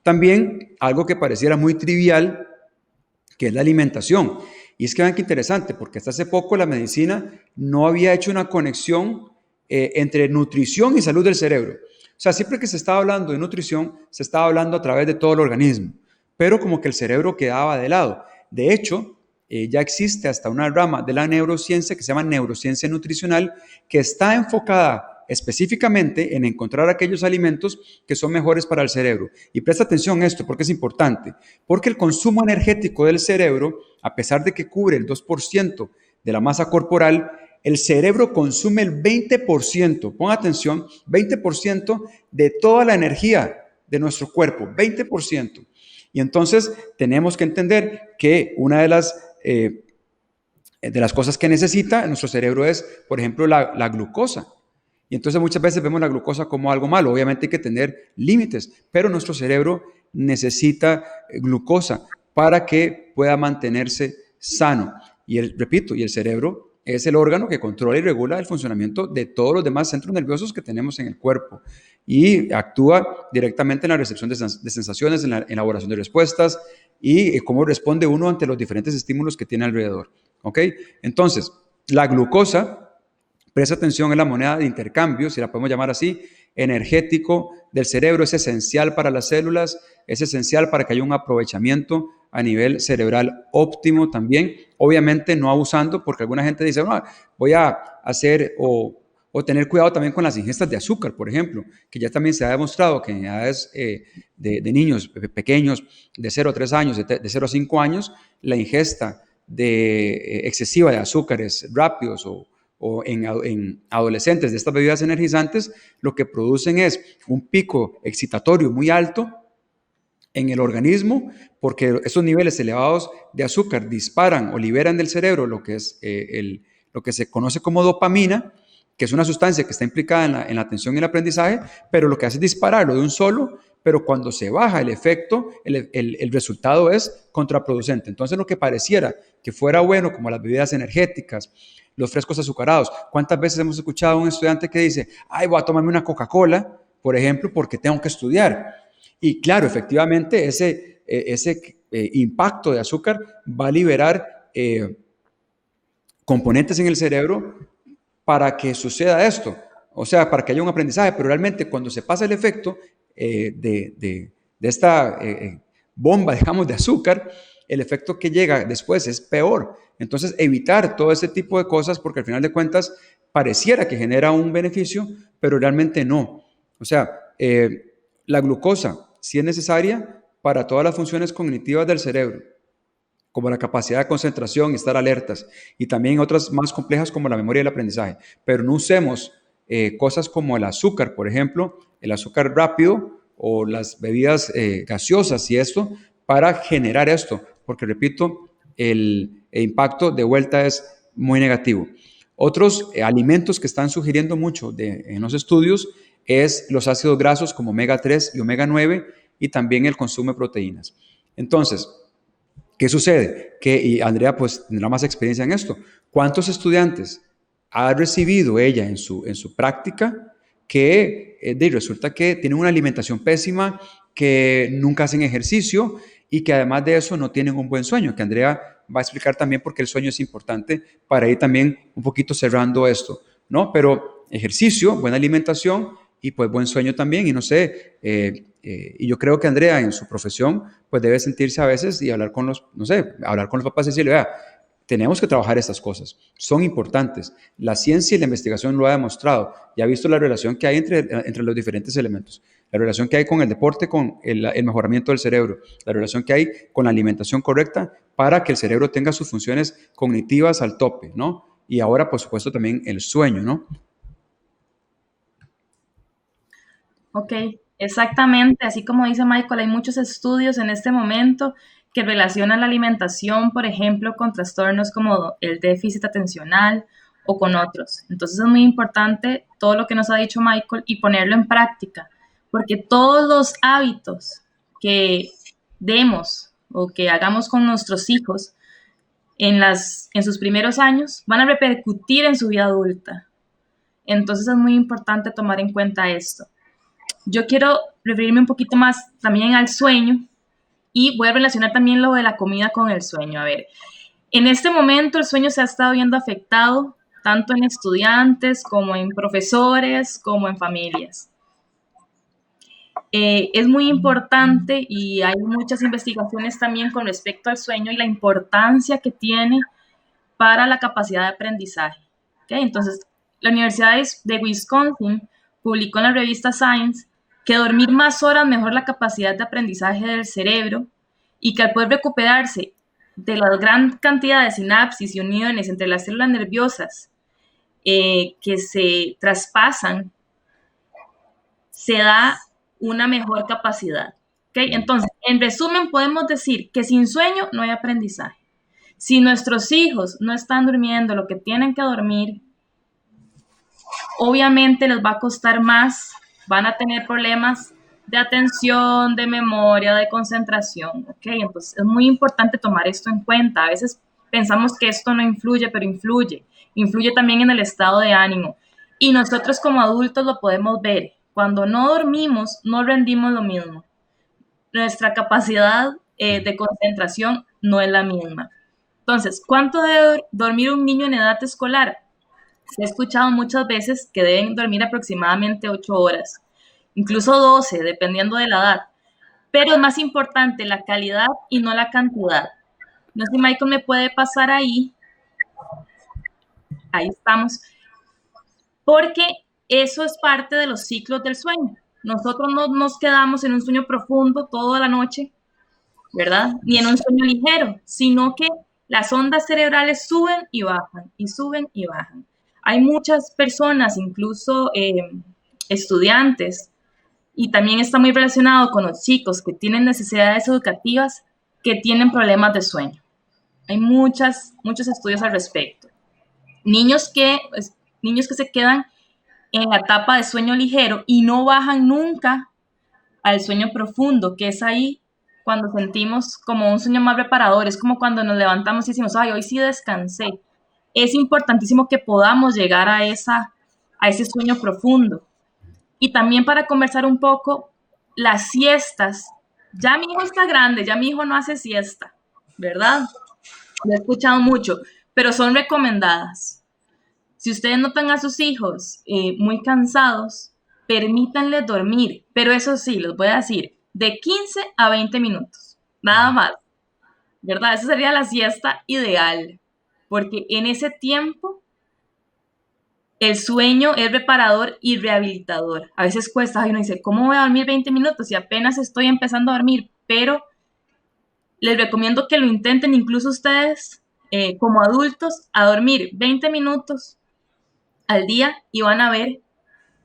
También algo que pareciera muy trivial, que es la alimentación. Y es que vean qué interesante, porque hasta hace poco la medicina no había hecho una conexión entre nutrición y salud del cerebro. O sea, siempre que se estaba hablando de nutrición, se estaba hablando a través de todo el organismo, pero como que el cerebro quedaba de lado. De hecho, ya existe hasta una rama de la neurociencia que se llama neurociencia nutricional, que está enfocada específicamente en encontrar aquellos alimentos que son mejores para el cerebro. Y presta atención a esto porque es importante, porque el consumo energético del cerebro, a pesar de que cubre el 2% de la masa corporal, el cerebro consume el 20%, pon atención, 20% de toda la energía de nuestro cuerpo, 20%. Y entonces tenemos que entender que una de las cosas que necesita nuestro cerebro es, por ejemplo, la glucosa. Y entonces muchas veces vemos la glucosa como algo malo. Obviamente hay que tener límites, pero nuestro cerebro necesita glucosa para que pueda mantenerse sano. Y repito, y el cerebro es el órgano que controla y regula el funcionamiento de todos los demás centros nerviosos que tenemos en el cuerpo y actúa directamente en la recepción de sensaciones, en la elaboración de respuestas y cómo responde uno ante los diferentes estímulos que tiene alrededor. ¿Ok? Entonces, la glucosa, presta atención, es la moneda de intercambio, si la podemos llamar así, energético del cerebro. Es esencial para las células, es esencial para que haya un aprovechamiento a nivel cerebral óptimo también, obviamente no abusando, porque alguna gente dice, no, voy a hacer o tener cuidado también con las ingestas de azúcar, por ejemplo, que ya también se ha demostrado que en edades de niños pequeños, de 0 a 3 años, de 0 a 5 años, la ingesta excesiva de azúcares rápidos o en adolescentes de estas bebidas energizantes, lo que producen es un pico excitatorio muy alto en el organismo, porque esos niveles elevados de azúcar disparan o liberan del cerebro lo que es lo que se conoce como dopamina, que es una sustancia que está implicada en la atención y el aprendizaje, pero lo que hace es dispararlo de un solo, pero cuando se baja el efecto, el resultado es contraproducente. Entonces, lo que pareciera que fuera bueno, como las bebidas energéticas, los frescos azucarados, ¿cuántas veces hemos escuchado a un estudiante que dice, ay, voy a tomarme una Coca-Cola, por ejemplo, porque tengo que estudiar? Y claro, efectivamente, ese impacto de azúcar va a liberar componentes en el cerebro para que suceda esto, o sea, para que haya un aprendizaje, pero realmente cuando se pasa el efecto de esta bomba, digamos, de azúcar, el efecto que llega después es peor. Entonces, evitar todo ese tipo de cosas, porque al final de cuentas pareciera que genera un beneficio, pero realmente no. O sea, la glucosa sí es necesaria para todas las funciones cognitivas del cerebro, como la capacidad de concentración y estar alertas, y también otras más complejas como la memoria y el aprendizaje. Pero no usemos cosas como el azúcar, por ejemplo, el azúcar rápido o las bebidas gaseosas y esto, para generar esto, porque repito, el impacto de vuelta es muy negativo. Otros alimentos que están sugiriendo mucho en los estudios es los ácidos grasos como omega 3 y omega 9 y también el consumo de proteínas. Entonces, ¿qué sucede? Y Andrea pues tendrá más experiencia en esto. ¿Cuántos estudiantes ha recibido ella en su práctica que resulta que tienen una alimentación pésima, que nunca hacen ejercicio y que además de eso no tienen un buen sueño? Que Andrea va a explicar también por qué el sueño es importante para ir también un poquito cerrando esto, ¿no? Pero ejercicio, buena alimentación y pues buen sueño también. Y no sé, y yo creo que Andrea en su profesión pues debe sentirse a veces y hablar con los, no sé, hablar con los papás y decirle, vea, tenemos que trabajar estas cosas, son importantes. La ciencia y la investigación lo ha demostrado y ha visto la relación que hay entre los diferentes elementos. La relación que hay con el deporte, con el mejoramiento del cerebro, la relación que hay con la alimentación correcta para que el cerebro tenga sus funciones cognitivas al tope, ¿no? Y ahora, por supuesto, también el sueño, ¿no? Ok, exactamente, así como dice Michael, hay muchos estudios en este momento que relacionan la alimentación, por ejemplo, con trastornos como el déficit atencional o con otros. Entonces es muy importante todo lo que nos ha dicho Michael y ponerlo en práctica, porque todos los hábitos que demos o que hagamos con nuestros hijos en sus primeros años van a repercutir en su vida adulta. Entonces es muy importante tomar en cuenta esto. Yo quiero referirme un poquito más también al sueño y voy a relacionar también lo de la comida con el sueño. A ver, en este momento el sueño se ha estado viendo afectado tanto en estudiantes como en profesores, como en familias. Es muy importante y hay muchas investigaciones también con respecto al sueño y la importancia que tiene para la capacidad de aprendizaje. ¿Okay? Entonces, la Universidad de Wisconsin publicó en la revista Science que dormir más horas mejora la capacidad de aprendizaje del cerebro y que al poder recuperarse de la gran cantidad de sinapsis y uniones entre las células nerviosas que se traspasan, se da una mejor capacidad. ¿Okay? Entonces, en resumen, podemos decir que sin sueño no hay aprendizaje. Si nuestros hijos no están durmiendo lo que tienen que dormir, obviamente les va a costar más, van a tener problemas de atención, de memoria, de concentración, ¿ok? Entonces es muy importante tomar esto en cuenta. A veces pensamos que esto no influye, pero influye también en el estado de ánimo. Y nosotros como adultos lo podemos ver. Cuando no dormimos, no rendimos lo mismo. Nuestra capacidad de concentración no es la misma. Entonces, ¿cuánto debe dormir un niño en edad escolar? He escuchado muchas veces que deben dormir aproximadamente 8 horas, incluso 12, dependiendo de la edad. Pero es más importante la calidad y no la cantidad. No sé si Michael me puede pasar ahí. Ahí estamos. Porque eso es parte de los ciclos del sueño. Nosotros no nos quedamos en un sueño profundo toda la noche, ¿verdad? Ni en un sueño ligero, sino que las ondas cerebrales suben y bajan, y suben y bajan. Hay muchas personas, incluso estudiantes y también está muy relacionado con los chicos que tienen necesidades educativas que tienen problemas de sueño. Hay muchos estudios al respecto. Niños niños que se quedan en la etapa de sueño ligero y no bajan nunca al sueño profundo, que es ahí cuando sentimos como un sueño más reparador. Es como cuando nos levantamos y decimos, ay, hoy sí descansé. Es importantísimo que podamos llegar a ese sueño profundo. Y también para conversar un poco, las siestas. Ya mi hijo está grande, ya mi hijo no hace siesta, ¿verdad? Lo he escuchado mucho, pero son recomendadas. Si ustedes notan a sus hijos muy cansados, permítanles dormir, pero eso sí, les voy a decir, de 15 a 20 minutos, nada más, ¿verdad? Esa sería la siesta ideal, porque en ese tiempo el sueño es reparador y rehabilitador. A veces cuesta, uno dice, ¿cómo voy a dormir 20 minutos si apenas estoy empezando a dormir? Pero les recomiendo que lo intenten incluso ustedes como adultos a dormir 20 minutos al día y van a ver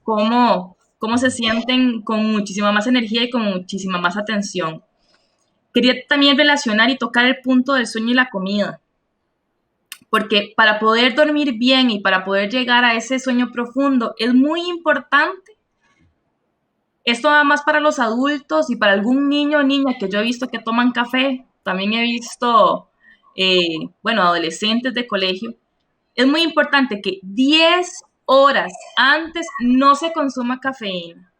cómo se sienten con muchísima más energía y con muchísima más atención. Quería también relacionar y tocar el punto del sueño y la comida, porque para poder dormir bien y para poder llegar a ese sueño profundo es muy importante. Esto nada más para los adultos y para algún niño o niña que yo he visto que toman café, también he visto, adolescentes de colegio. Es muy importante que 10 horas antes no se consuma cafeína.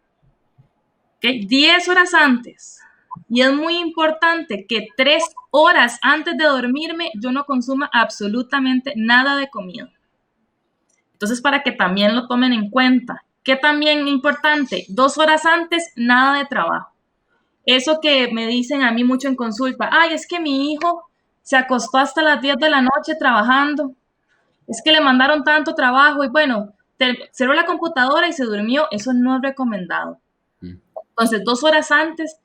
¿Okay? 10 horas antes. Y es muy importante que 3 horas antes de dormirme yo no consuma absolutamente nada de comida. Entonces, para que también lo tomen en cuenta. ¿Qué también importante? 2 horas antes, nada de trabajo. Eso que me dicen a mí mucho en consulta, ay, es que mi hijo se acostó hasta las 10 de la noche trabajando, es que le mandaron tanto trabajo y bueno, cerró la computadora y se durmió. Eso no es recomendado. Entonces, 2 horas antes,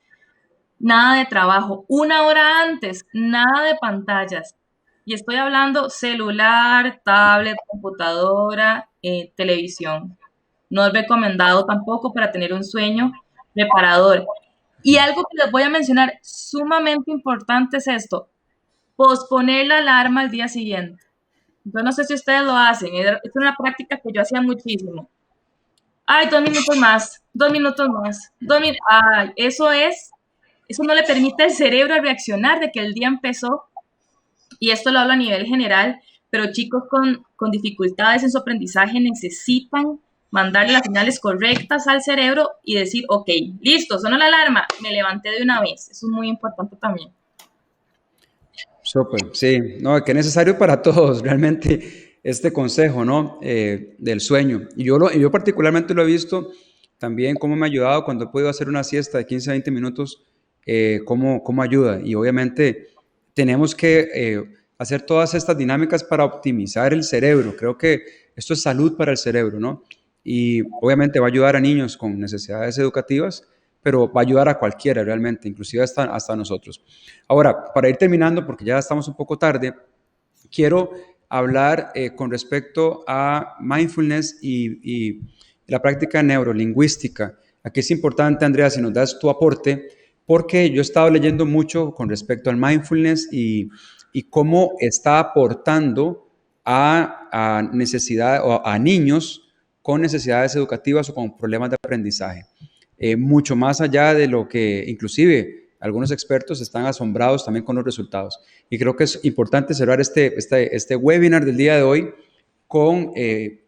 nada de trabajo. 1 hora antes, nada de pantallas. Y estoy hablando celular, tablet, computadora, televisión. No es recomendado tampoco para tener un sueño reparador. Y algo que les voy a mencionar sumamente importante es esto: posponer la alarma al día siguiente. Yo no sé si ustedes lo hacen, es una práctica que yo hacía muchísimo. Ay, 2 minutos más, 2 minutos más, ay, eso no le permite al cerebro reaccionar de que el día empezó, y esto lo hablo a nivel general, pero chicos con dificultades en su aprendizaje necesitan mandarle las señales correctas al cerebro y decir, ok, listo, sonó la alarma, me levanté de una vez. Eso es muy importante también. Súper, sí, no, que es necesario para todos realmente este consejo, ¿no? Del sueño. Y yo particularmente lo he visto también cómo me ha ayudado cuando he podido hacer una siesta de 15 a 20 minutos, cómo ayuda. Y obviamente tenemos que hacer todas estas dinámicas para optimizar el cerebro. Creo que esto es salud para el cerebro, ¿no? Y obviamente va a ayudar a niños con necesidades educativas, pero va a ayudar a cualquiera realmente, inclusive hasta nosotros. Ahora, para ir terminando, porque ya estamos un poco tarde, quiero hablar con respecto a mindfulness y la práctica neurolingüística. Aquí es importante, Andrea, si nos das tu aporte, porque yo he estado leyendo mucho con respecto al mindfulness y cómo está aportando a necesidad, o a niños con necesidades educativas o con problemas de aprendizaje. Mucho más allá de lo que inclusive algunos expertos están asombrados también con los resultados. Y creo que es importante cerrar este webinar del día de hoy con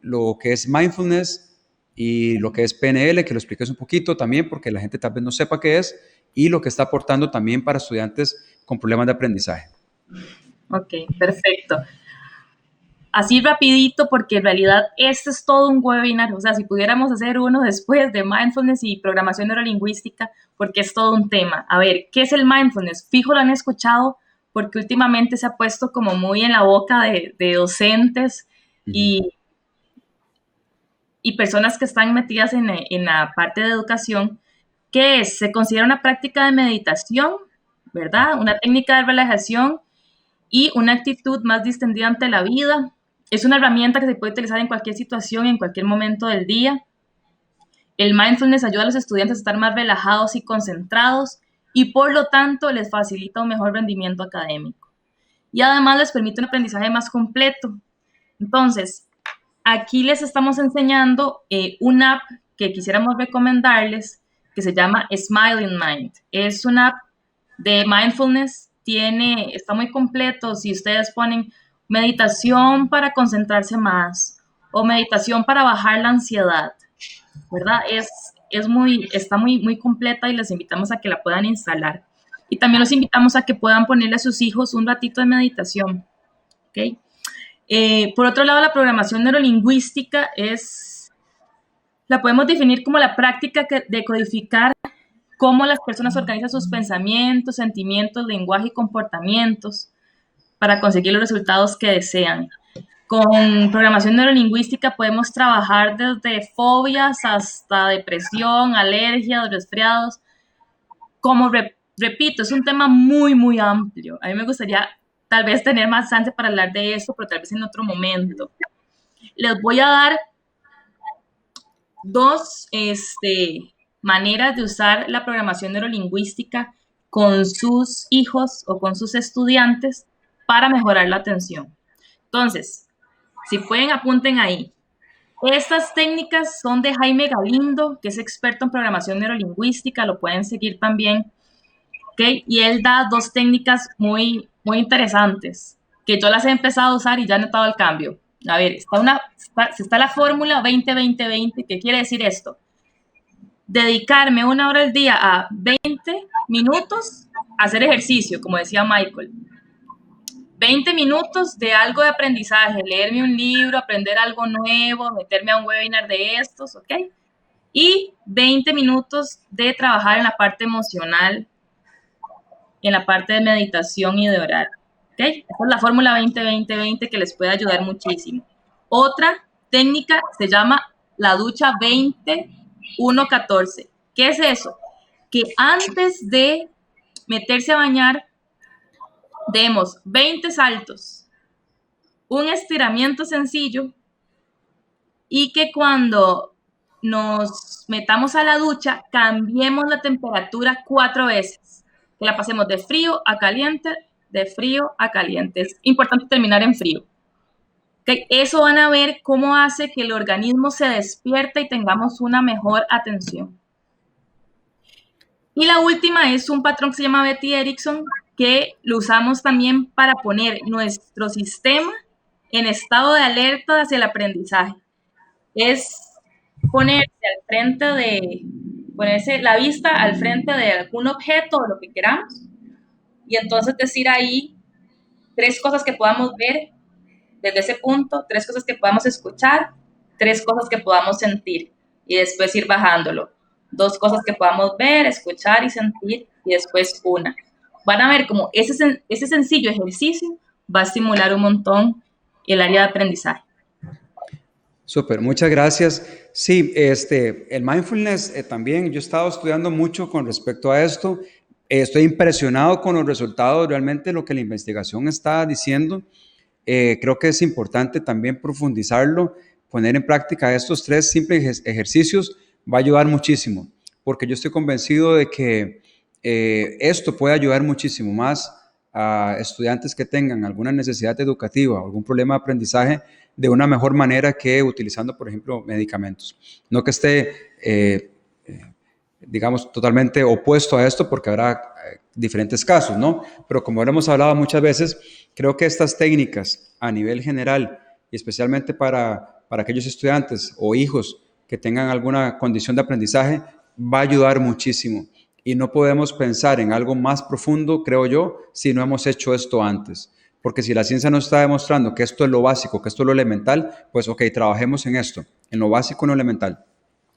lo que es mindfulness y lo que es PNL, que lo expliques un poquito también porque la gente tal vez no sepa qué es, y lo que está aportando también para estudiantes con problemas de aprendizaje. Ok, perfecto. Así rapidito, porque en realidad este es todo un webinar. O sea, si pudiéramos hacer uno después de mindfulness y programación neurolingüística, porque es todo un tema. A ver, ¿qué es el mindfulness? Fijo, lo han escuchado porque últimamente se ha puesto como muy en la boca de docentes y personas que están metidas en la parte de educación. ¿Qué es? Se considera una práctica de meditación, ¿verdad? Una técnica de relajación y una actitud más distendida ante la vida. Es una herramienta que se puede utilizar en cualquier situación, en cualquier momento del día. El mindfulness ayuda a los estudiantes a estar más relajados y concentrados y por lo tanto les facilita un mejor rendimiento académico. Y además les permite un aprendizaje más completo. Entonces, aquí les estamos enseñando una app que quisiéramos recomendarles que se llama Smiling Mind. Es una app de mindfulness, está muy completo. Si ustedes ponen meditación para concentrarse más o meditación para bajar la ansiedad, ¿verdad? Está muy completa y les invitamos a que la puedan instalar. Y también los invitamos a que puedan ponerle a sus hijos un ratito de meditación, ¿ok? Por otro lado, la programación neurolingüística la podemos definir como la práctica de codificar cómo las personas organizan sus pensamientos, sentimientos, lenguaje y comportamientos para conseguir los resultados que desean. Con programación neurolingüística podemos trabajar desde fobias hasta depresión, alergias, resfriados. Como repito, es un tema muy amplio. A mí me gustaría tal vez tener más chance para hablar de esto, pero tal vez en otro momento. Les voy a dar dos maneras de usar la programación neurolingüística con sus hijos o con sus estudiantes para mejorar la atención. Entonces, si pueden, apunten ahí. Estas técnicas son de Jaime Galindo, que es experto en programación neurolingüística, lo pueden seguir también, ¿okay? Y él da dos técnicas muy interesantes, que yo las he empezado a usar y ya he notado el cambio. A ver, está la fórmula 20-20-20, ¿qué quiere decir esto? Dedicarme 1 hora al día a 20 minutos a hacer ejercicio, como decía Michael. 20 minutos de algo de aprendizaje, leerme un libro, aprender algo nuevo, meterme a un webinar de estos, ¿ok? Y 20 minutos de trabajar en la parte emocional, en la parte de meditación y de orar, ¿ok? Esa es la fórmula 20-20-20 que les puede ayudar muchísimo. Otra técnica se llama la ducha 20-1-14. ¿Qué es eso? Que antes de meterse a bañar, demos 20 saltos, un estiramiento sencillo y que cuando nos metamos a la ducha cambiemos la temperatura 4 veces, que la pasemos de frío a caliente, de frío a caliente. Es importante terminar en frío. ¿Okay? Eso van a ver cómo hace que el organismo se despierte y tengamos una mejor atención. Y la última es un patrón que se llama Betty Erickson, que lo usamos también para poner nuestro sistema en estado de alerta hacia el aprendizaje. Es ponerse la vista al frente de algún objeto o lo que queramos, y entonces decir ahí 3 cosas que podamos ver desde ese punto, 3 cosas que podamos escuchar, 3 cosas que podamos sentir, y después ir bajándolo. 2 cosas que podamos ver, escuchar y sentir, y después una. Van a ver cómo ese sencillo ejercicio va a estimular un montón el área de aprendizaje. Súper, muchas gracias. Sí, el mindfulness también, yo he estado estudiando mucho con respecto a esto. Estoy impresionado con los resultados, realmente lo que la investigación está diciendo. Creo que es importante también profundizarlo, poner en práctica estos 3 simples ejercicios va a ayudar muchísimo, porque yo estoy convencido de que esto puede ayudar muchísimo más a estudiantes que tengan alguna necesidad educativa o algún problema de aprendizaje de una mejor manera que utilizando, por ejemplo, medicamentos. No que esté, digamos, totalmente opuesto a esto, porque habrá diferentes casos, ¿no? Pero como lo hemos hablado muchas veces, creo que estas técnicas a nivel general, y especialmente para aquellos estudiantes o hijos que tengan alguna condición de aprendizaje, va a ayudar muchísimo. Y no podemos pensar en algo más profundo, creo yo, si no hemos hecho esto antes. Porque si la ciencia nos está demostrando que esto es lo básico, que esto es lo elemental, pues ok, trabajemos en esto, en lo básico, en lo elemental.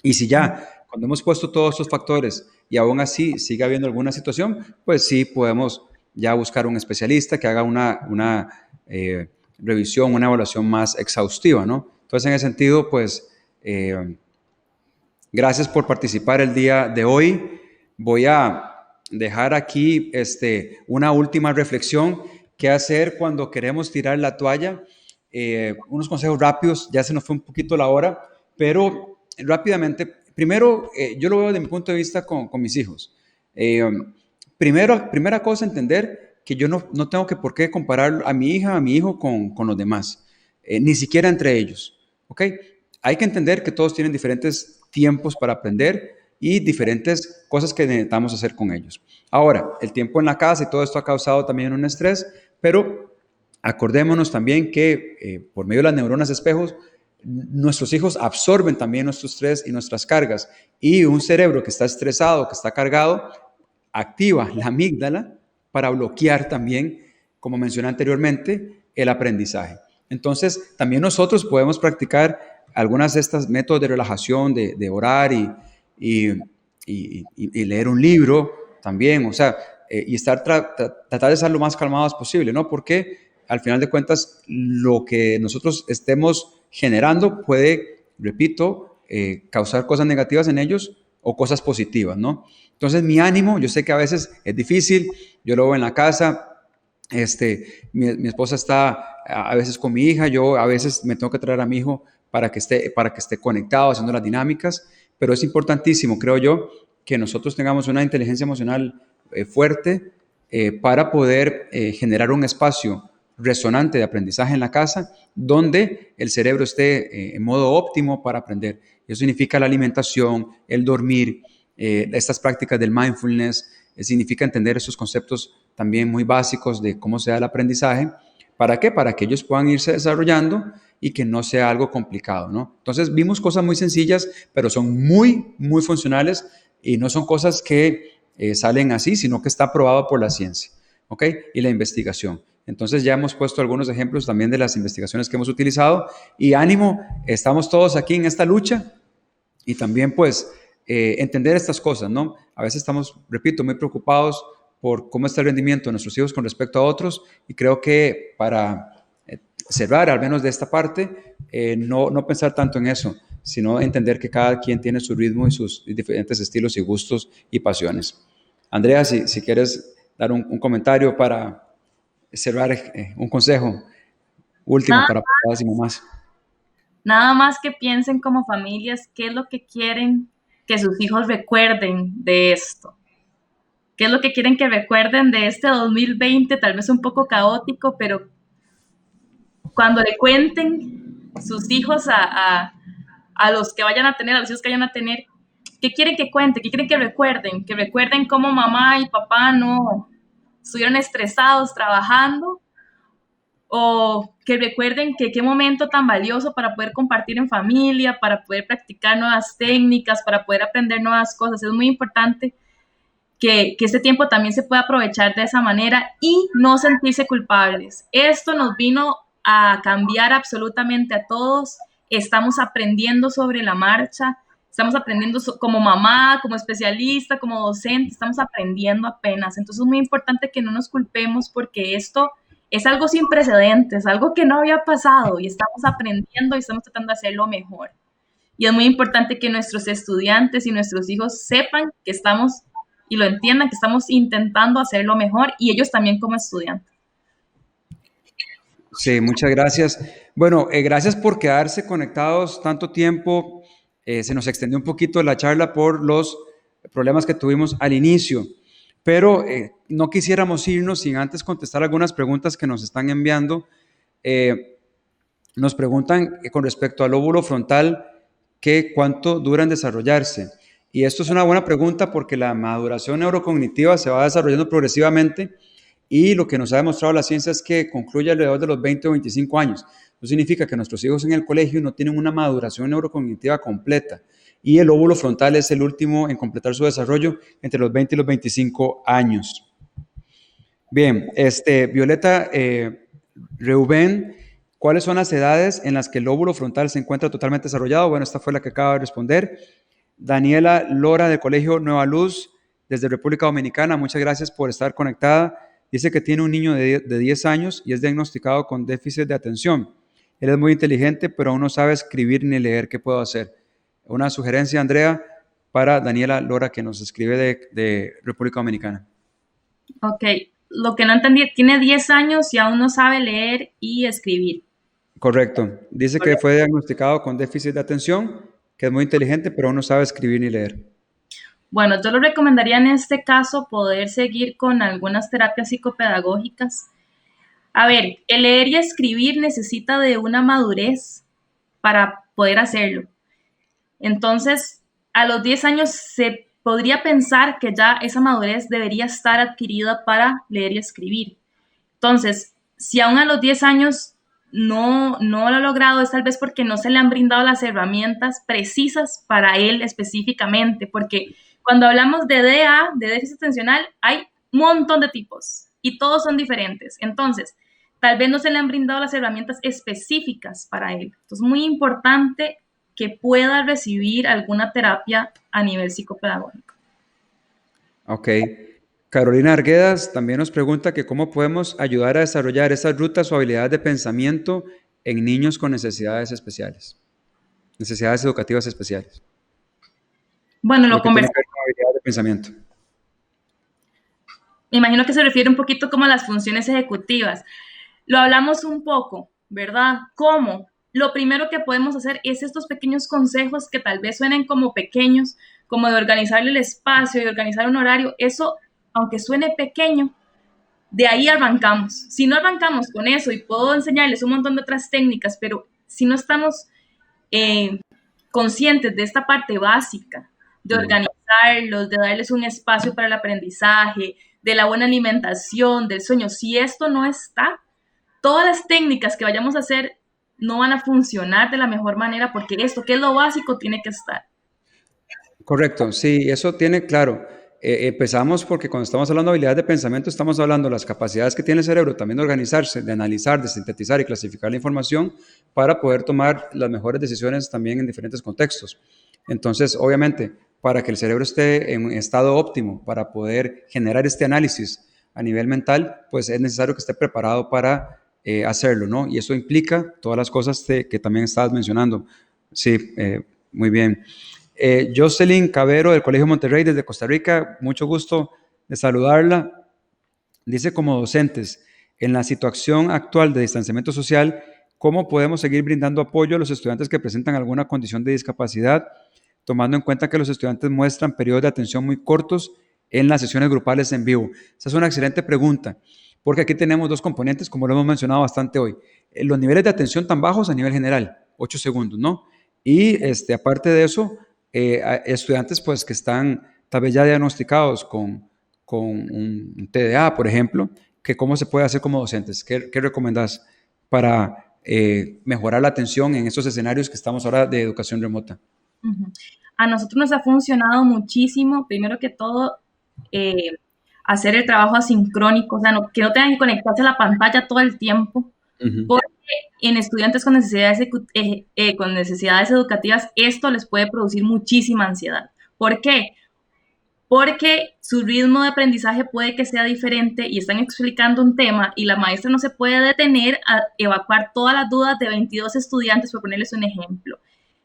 Y si ya, cuando hemos puesto todos estos factores y aún así sigue habiendo alguna situación, pues sí podemos ya buscar un especialista que haga una revisión, una evaluación más exhaustiva, ¿no? Entonces, en ese sentido, pues, gracias por participar el día de hoy. Voy a dejar aquí una última reflexión. ¿Qué hacer cuando queremos tirar la toalla? Unos consejos rápidos, ya se nos fue un poquito la hora, pero rápidamente primero, yo lo veo desde mi punto de vista con mis hijos. Primera cosa, entender que yo no tengo que por qué comparar a mi hija, a mi hijo con los demás, ni siquiera entre ellos, ¿ok? Hay que entender que todos tienen diferentes tiempos para aprender y diferentes cosas que necesitamos hacer con ellos. Ahora, el tiempo en la casa y todo esto ha causado también un estrés, pero acordémonos también que por medio de las neuronas espejos, nuestros hijos absorben también nuestro estrés y nuestras cargas. Y un cerebro que está estresado, que está cargado, activa la amígdala para bloquear también, como mencioné anteriormente, el aprendizaje. Entonces, también nosotros podemos practicar algunas de estos métodos de relajación, de orar y leer un libro también, o sea, y tratar de estar lo más calmados posible, ¿no? Porque al final de cuentas, lo que nosotros estemos generando puede, repito, causar cosas negativas en ellos o cosas positivas, ¿no? Entonces, mi ánimo, yo sé que a veces es difícil, yo lo veo en la casa, mi esposa está a veces con mi hija, yo a veces me tengo que traer a mi hijo para que esté conectado, haciendo las dinámicas, pero es importantísimo, creo yo, que nosotros tengamos una inteligencia emocional fuerte para poder generar un espacio resonante de aprendizaje en la casa, donde el cerebro esté en modo óptimo para aprender. Eso significa la alimentación, el dormir, estas prácticas del mindfulness, significa entender esos conceptos también muy básicos de cómo se da el aprendizaje. ¿Para qué? Para que ellos puedan irse desarrollando y que no sea algo complicado, ¿no? Entonces vimos cosas muy sencillas, pero son muy, muy funcionales y no son cosas que salen así, sino que está probado por la ciencia, ¿ok? Y la investigación. Entonces ya hemos puesto algunos ejemplos también de las investigaciones que hemos utilizado y ánimo, estamos todos aquí en esta lucha y también pues entender estas cosas, ¿no? A veces estamos, repito, muy preocupados por cómo está el rendimiento de nuestros hijos con respecto a otros y creo que para cerrar al menos de esta parte, no pensar tanto en eso, sino entender que cada quien tiene su ritmo y sus diferentes estilos y gustos y pasiones. Andrea, si quieres dar un comentario para cerrar, un consejo último Nada, para papás y mamás. nada más que piensen como familias qué es lo que quieren que sus hijos recuerden de esto. ¿Qué es lo que quieren que recuerden de este 2020? Tal vez un poco caótico, pero cuando le cuenten sus hijos a los que vayan a tener, a los hijos que vayan a tener, ¿qué quieren que cuente? ¿Qué quieren que recuerden? Que recuerden cómo mamá y papá no estuvieron estresados trabajando, o que recuerden que qué momento tan valioso para poder compartir en familia, para poder practicar nuevas técnicas, para poder aprender nuevas cosas. Es muy importante que este tiempo también se pueda aprovechar de esa manera y no sentirse culpables. Esto nos vino a cambiar absolutamente a todos. Estamos aprendiendo sobre la marcha, estamos aprendiendo como mamá, como especialista, como docente, estamos aprendiendo apenas. Entonces es muy importante que no nos culpemos porque esto es algo sin precedentes, algo que no había pasado y estamos aprendiendo y estamos tratando de hacerlo mejor. Y es muy importante que nuestros estudiantes y nuestros hijos sepan que estamos y lo entiendan, que estamos intentando hacerlo mejor y ellos también como estudiantes. Sí, muchas gracias. Bueno, gracias por quedarse conectados tanto tiempo. Se nos extendió un poquito la charla por los problemas que tuvimos al inicio, pero no quisiéramos irnos sin antes contestar algunas preguntas que nos están enviando. Nos preguntan con respecto al lóbulo frontal que cuánto dura en desarrollarse. Y esto es una buena pregunta porque la maduración neurocognitiva se va desarrollando progresivamente y lo que nos ha demostrado la ciencia es que concluye alrededor de los 20 o 25 años. Eso significa que nuestros hijos en el colegio no tienen una maduración neurocognitiva completa y el lóbulo frontal es el último en completar su desarrollo entre los 20 y los 25 años. Bien, Violeta Reuben, ¿cuáles son las edades en las que el lóbulo frontal se encuentra totalmente desarrollado? Bueno, esta fue la que acaba de responder. Daniela Lora del Colegio Nueva Luz, desde República Dominicana, muchas gracias por estar conectada. Dice que tiene un niño de 10 años y es diagnosticado con déficit de atención. Él es muy inteligente, pero aún no sabe escribir ni leer. ¿Qué puedo hacer? Una sugerencia, Andrea, para Daniela Lora, que nos escribe de República Dominicana. Ok, lo que no entendí, tiene 10 años y aún no sabe leer y escribir. Correcto. Dice que fue diagnosticado con déficit de atención que es muy inteligente, pero aún no sabe escribir ni leer. Bueno, yo lo recomendaría en este caso poder seguir con algunas terapias psicopedagógicas. A ver, el leer y escribir necesita de una madurez para poder hacerlo. Entonces, a los 10 años se podría pensar que ya esa madurez debería estar adquirida para leer y escribir. Entonces, si aún a los 10 años no lo ha logrado, es tal vez porque no se le han brindado las herramientas precisas para él específicamente, porque cuando hablamos de DA, de déficit atencional, hay un montón de tipos y todos son diferentes. Entonces, tal vez no se le han brindado las herramientas específicas para él. Entonces, muy importante que pueda recibir alguna terapia a nivel psicopedagógico. Ok. Carolina Arguedas también nos pregunta que cómo podemos ayudar a desarrollar esas rutas o habilidades de pensamiento en niños con necesidades especiales, necesidades educativas especiales, Bueno, lo lo que tiene que conversamos. ver con habilidades de pensamiento. Me imagino que se refiere un poquito como a las funciones ejecutivas. Lo hablamos un poco, ¿verdad? ¿Cómo? Lo primero que podemos hacer es estos pequeños consejos que tal vez suenen como pequeños, como de organizarle el espacio y organizar un horario. Eso, aunque suene pequeño, de ahí arrancamos. Si no arrancamos con eso y puedo enseñarles un montón de otras técnicas, pero si no estamos eh, conscientes de esta parte básica, de organizarlos, de darles un espacio para el aprendizaje, de la buena alimentación, del sueño, si esto no está, todas las técnicas que vayamos a hacer no van a funcionar de la mejor manera porque esto, que es lo básico, tiene que estar. Correcto, sí, eso tiene claro. Empezamos porque cuando estamos hablando de habilidades de pensamiento, estamos hablando de las capacidades que tiene el cerebro también de organizarse, de analizar, de sintetizar y clasificar la información para poder tomar las mejores decisiones también en diferentes contextos. Entonces, obviamente, para que el cerebro esté en un estado óptimo, para poder generar este análisis a nivel mental, pues es necesario que esté preparado para hacerlo, ¿no? Y eso implica todas las cosas que también estabas mencionando. Sí, muy bien. Jocelyn Cabero del Colegio Monterrey desde Costa Rica, mucho gusto de saludarla. Dice como docentes, en la situación actual de distanciamiento social, ¿cómo podemos seguir brindando apoyo a los estudiantes que presentan alguna condición de discapacidad, tomando en cuenta que los estudiantes muestran periodos de atención muy cortos en las sesiones grupales en vivo? Esa es una excelente pregunta, porque aquí tenemos dos componentes, como lo hemos mencionado bastante hoy. Los niveles de atención tan bajos a nivel general, 8 segundos, ¿no? Y aparte de eso, estudiantes pues que están tal vez ya diagnosticados con un TDA, por ejemplo, que cómo se puede hacer como docentes. ¿Qué recomendás para mejorar la atención en estos escenarios que estamos ahora de educación remota? Uh-huh. A nosotros nos ha funcionado muchísimo, primero que todo, eh, hacer el trabajo asincrónico, o sea, que no tengan que conectarse a la pantalla todo el tiempo, Uh-huh. porque en estudiantes con necesidades educativas esto les puede producir muchísima ansiedad. ¿Por qué? Porque su ritmo de aprendizaje puede que sea diferente y están explicando un tema y la maestra no se puede detener a evacuar todas las dudas de 22 estudiantes, por ponerles un ejemplo.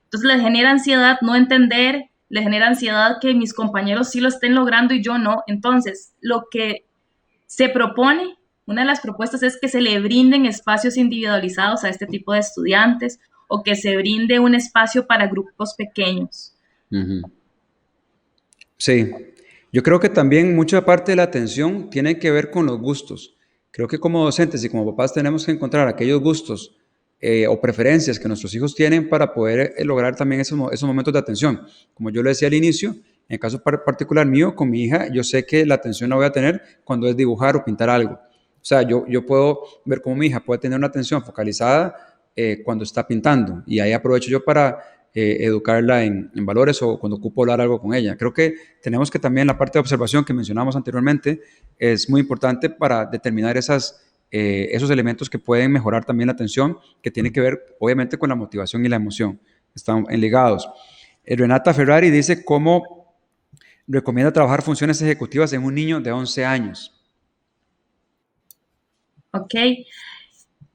Entonces les genera ansiedad no entender, les genera ansiedad que mis compañeros sí lo estén logrando y yo no. Entonces, lo que se propone, una de las propuestas es que se le brinden espacios individualizados a este tipo de estudiantes o que se brinde un espacio para grupos pequeños. Uh-huh. Sí, yo creo que también mucha parte de la atención tiene que ver con los gustos. Creo que como docentes y como papás tenemos que encontrar aquellos gustos o preferencias que nuestros hijos tienen para poder lograr también esos momentos de atención. Como yo lo decía al inicio, en el caso particular mío, con mi hija, yo sé que la atención la voy a tener cuando es dibujar o pintar algo. O sea, yo puedo ver cómo mi hija puede tener una atención focalizada cuando está pintando y ahí aprovecho yo para educarla en valores o cuando ocupo hablar algo con ella. Creo que tenemos que también la parte de observación que mencionamos anteriormente es muy importante para determinar esos elementos que pueden mejorar también la atención, que tiene que ver obviamente con la motivación y la emoción. Están ligados. Renata Ferrari dice cómo recomienda trabajar funciones ejecutivas en un niño de 11 años. ¿Ok?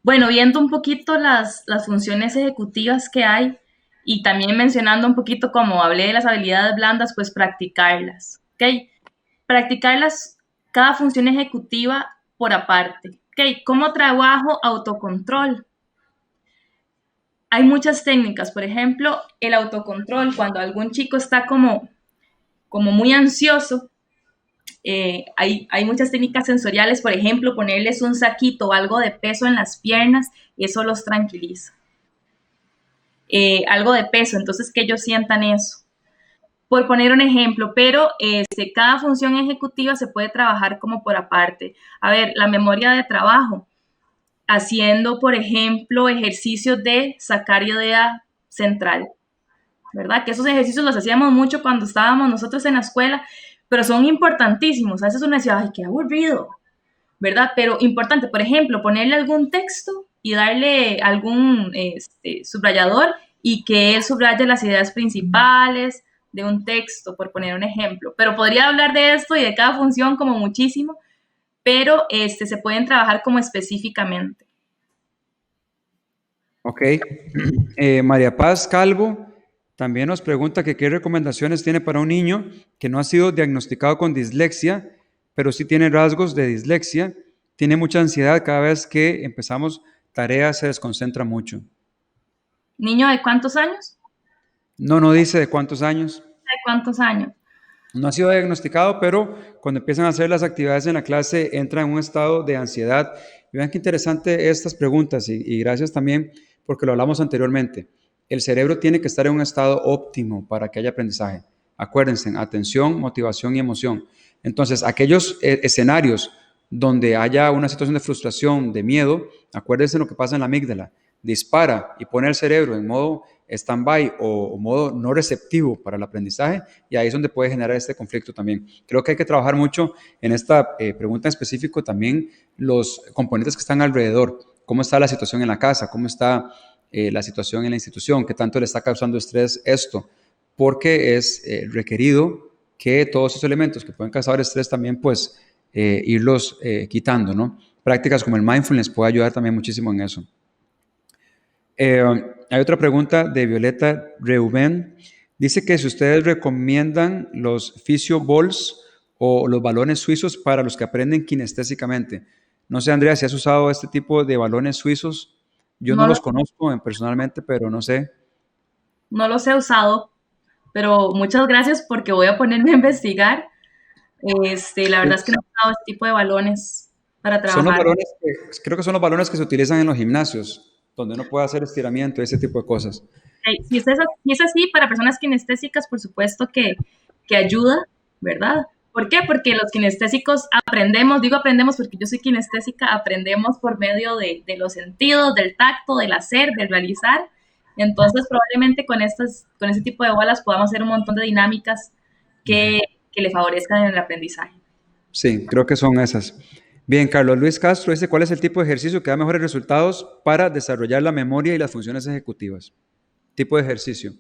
Bueno, viendo un poquito las funciones ejecutivas que hay y también mencionando un poquito como hablé de las habilidades blandas, pues practicarlas, ¿ok? Practicarlas cada función ejecutiva por aparte, ¿ok? ¿Cómo trabajo autocontrol? hay muchas técnicas, por ejemplo, el autocontrol, cuando algún chico está como muy ansioso, hay muchas técnicas sensoriales, por ejemplo, ponerles un saquito o algo de peso en las piernas, y eso los tranquiliza. Algo de peso, entonces que ellos sientan eso. Por poner un ejemplo, pero cada función ejecutiva se puede trabajar como por aparte. A ver, la memoria de trabajo, haciendo, por ejemplo, ejercicios de sacar idea central, ¿verdad? Que esos ejercicios los hacíamos mucho cuando estábamos nosotros en la escuela, pero son importantísimos. A veces uno decía, ay, qué aburrido, ¿verdad? Pero importante, por ejemplo, ponerle algún texto y darle algún subrayador y que él subraye las ideas principales de un texto, por poner un ejemplo. Pero podría hablar de esto y de cada función como muchísimo, pero se pueden trabajar como específicamente. Ok. María Paz Calvo también nos pregunta que qué recomendaciones tiene para un niño que no ha sido diagnosticado con dislexia, pero sí tiene rasgos de dislexia, tiene mucha ansiedad cada vez que empezamos tareas, se desconcentra mucho. ¿Niño de cuántos años? No dice de cuántos años. ¿De cuántos años? No ha sido diagnosticado, pero cuando empiezan a hacer las actividades en la clase entra en un estado de ansiedad. Y vean qué interesante estas preguntas y gracias también porque lo hablamos anteriormente. El cerebro tiene que estar en un estado óptimo para que haya aprendizaje. Acuérdense, atención, motivación y emoción. Entonces, aquellos escenarios donde haya una situación de frustración, de miedo, acuérdense lo que pasa en la amígdala. Dispara y pone el cerebro en modo stand-by o modo no receptivo para el aprendizaje y ahí es donde puede generar este conflicto también. Creo que hay que trabajar mucho en esta pregunta en específico también los componentes que están alrededor. ¿Cómo está la situación en la casa? ¿Cómo está la situación en la institución? ¿Qué tanto le está causando estrés esto? Porque es requerido que todos esos elementos que pueden causar estrés también pues irlos quitando, ¿no? Prácticas como el mindfulness puede ayudar también muchísimo en eso. Hay otra pregunta de Violeta Reuben. Dice que si ustedes recomiendan los Physio Balls o los balones suizos para los que aprenden kinestésicamente. No sé, Andrea, si has usado este tipo de balones suizos. Yo no No, los conozco personalmente, pero no sé. no los he usado, pero muchas gracias porque voy a ponerme a investigar. La verdad es que no he usado este tipo de balones para Son los trabajar. balones creo que son los balones que se utilizan en los gimnasios, donde uno puede hacer estiramiento y ese tipo de cosas. Si es así, para personas kinestésicas, por supuesto que ayuda, ¿verdad? ¿Por qué? Porque los kinestésicos aprendemos, digo aprendemos porque yo soy kinestésica, aprendemos por medio de los sentidos, del tacto, del hacer, del realizar. Entonces, probablemente con ese tipo de bolas podamos hacer un montón de dinámicas que le favorezcan en el aprendizaje. Sí, creo que son esas. Bien, Carlos Luis Castro dice, ¿cuál es el tipo de ejercicio que da mejores resultados para desarrollar la memoria y las funciones ejecutivas? Tipo de ejercicio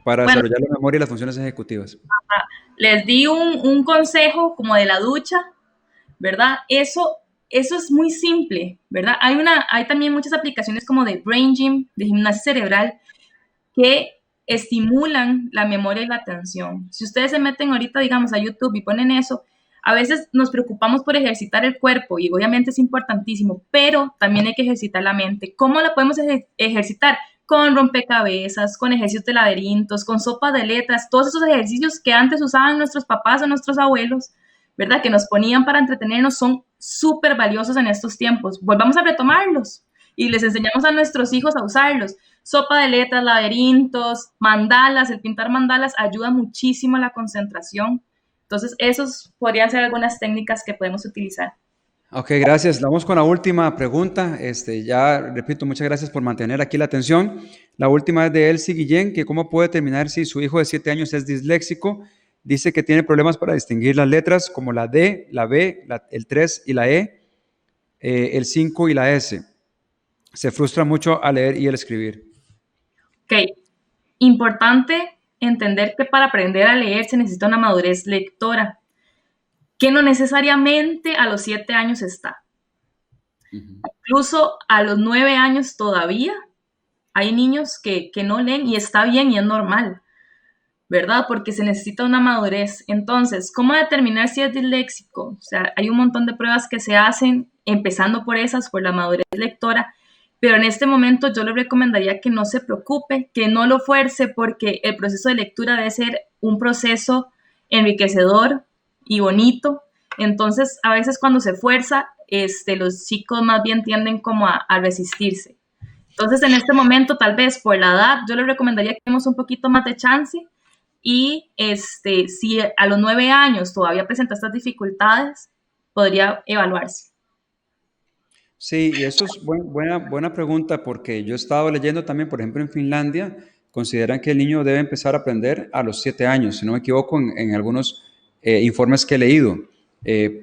para Bueno, desarrollar la memoria y las funciones ejecutivas. les di un consejo como de la ducha, ¿verdad? Eso es muy simple, ¿verdad? Hay también muchas aplicaciones como de Brain Gym, de gimnasia cerebral, que estimulan la memoria y la atención. Si ustedes se meten ahorita, digamos, a YouTube y ponen eso, a veces nos preocupamos por ejercitar el cuerpo y obviamente es importantísimo, pero también hay que ejercitar la mente. ¿Cómo la podemos ejercitar? Con rompecabezas, con ejercicios de laberintos, con sopa de letras, todos esos ejercicios que antes usaban nuestros papás o nuestros abuelos, ¿verdad? Que nos ponían para entretenernos, son súper valiosos en estos tiempos. Volvamos a retomarlos y les enseñamos a nuestros hijos a usarlos. Sopa de letras, laberintos, mandalas, el pintar mandalas ayuda muchísimo a la concentración. Entonces, esos podrían ser algunas técnicas que podemos utilizar. Ok, gracias. Vamos con la última pregunta. Ya repito, muchas gracias por mantener aquí la atención. La última es de Elsie Guillén, que cómo puede determinar si su hijo de 7 años es disléxico. Dice que tiene problemas para distinguir las letras como la D, la B, el 3 y la el 5 y la S. Se frustra mucho al leer y al escribir. Ok, importante entender que para aprender a leer se necesita una madurez lectora, que no necesariamente a los 7 años está. Incluso a los 9 años todavía hay niños que no leen y está bien y es normal, ¿verdad? Porque se necesita una madurez. Entonces, ¿cómo determinar si es disléxico? O sea, hay un montón de pruebas que se hacen, empezando por esas, por la madurez lectora, pero en este momento yo le recomendaría que no se preocupe, que no lo fuerce, porque el proceso de lectura debe ser un proceso enriquecedor y bonito. Entonces, a veces cuando se fuerza, los chicos más bien tienden como a resistirse. Entonces, en este momento, tal vez por la edad, yo le recomendaría que demos un poquito más de chance y si a los 9 años todavía presenta estas dificultades, podría evaluarse. Sí, y eso es buena pregunta porque yo he estado leyendo también, por ejemplo, en Finlandia, consideran que el niño debe empezar a aprender a los 7 años, si no me equivoco, en algunos informes que he leído,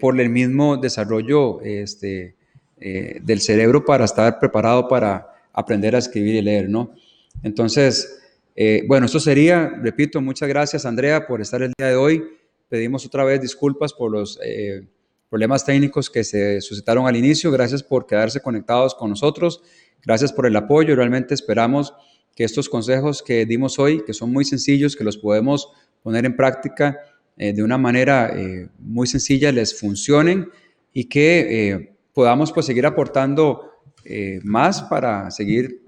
por el mismo desarrollo del cerebro para estar preparado para aprender a escribir y leer, ¿no? Entonces, bueno, esto sería, repito, muchas gracias, Andrea, por estar el día de hoy. Pedimos otra vez disculpas por los problemas técnicos que se suscitaron al inicio. Gracias por quedarse conectados con nosotros. Gracias por el apoyo. Realmente esperamos que estos consejos que dimos hoy, que son muy sencillos, que los podemos poner en práctica de una manera muy sencilla, les funcionen y que podamos pues seguir aportando más para seguir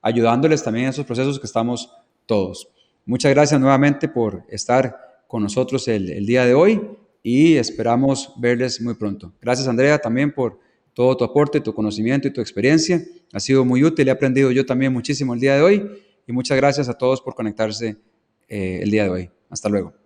ayudándoles también en esos procesos que estamos todos. Muchas gracias nuevamente por estar con nosotros el día de hoy y esperamos verles muy pronto. Gracias, Andrea, también por todo tu aporte, tu conocimiento y tu experiencia. Ha sido muy útil, he aprendido yo también muchísimo el día de hoy y muchas gracias a todos por conectarse el día de hoy. Hasta luego.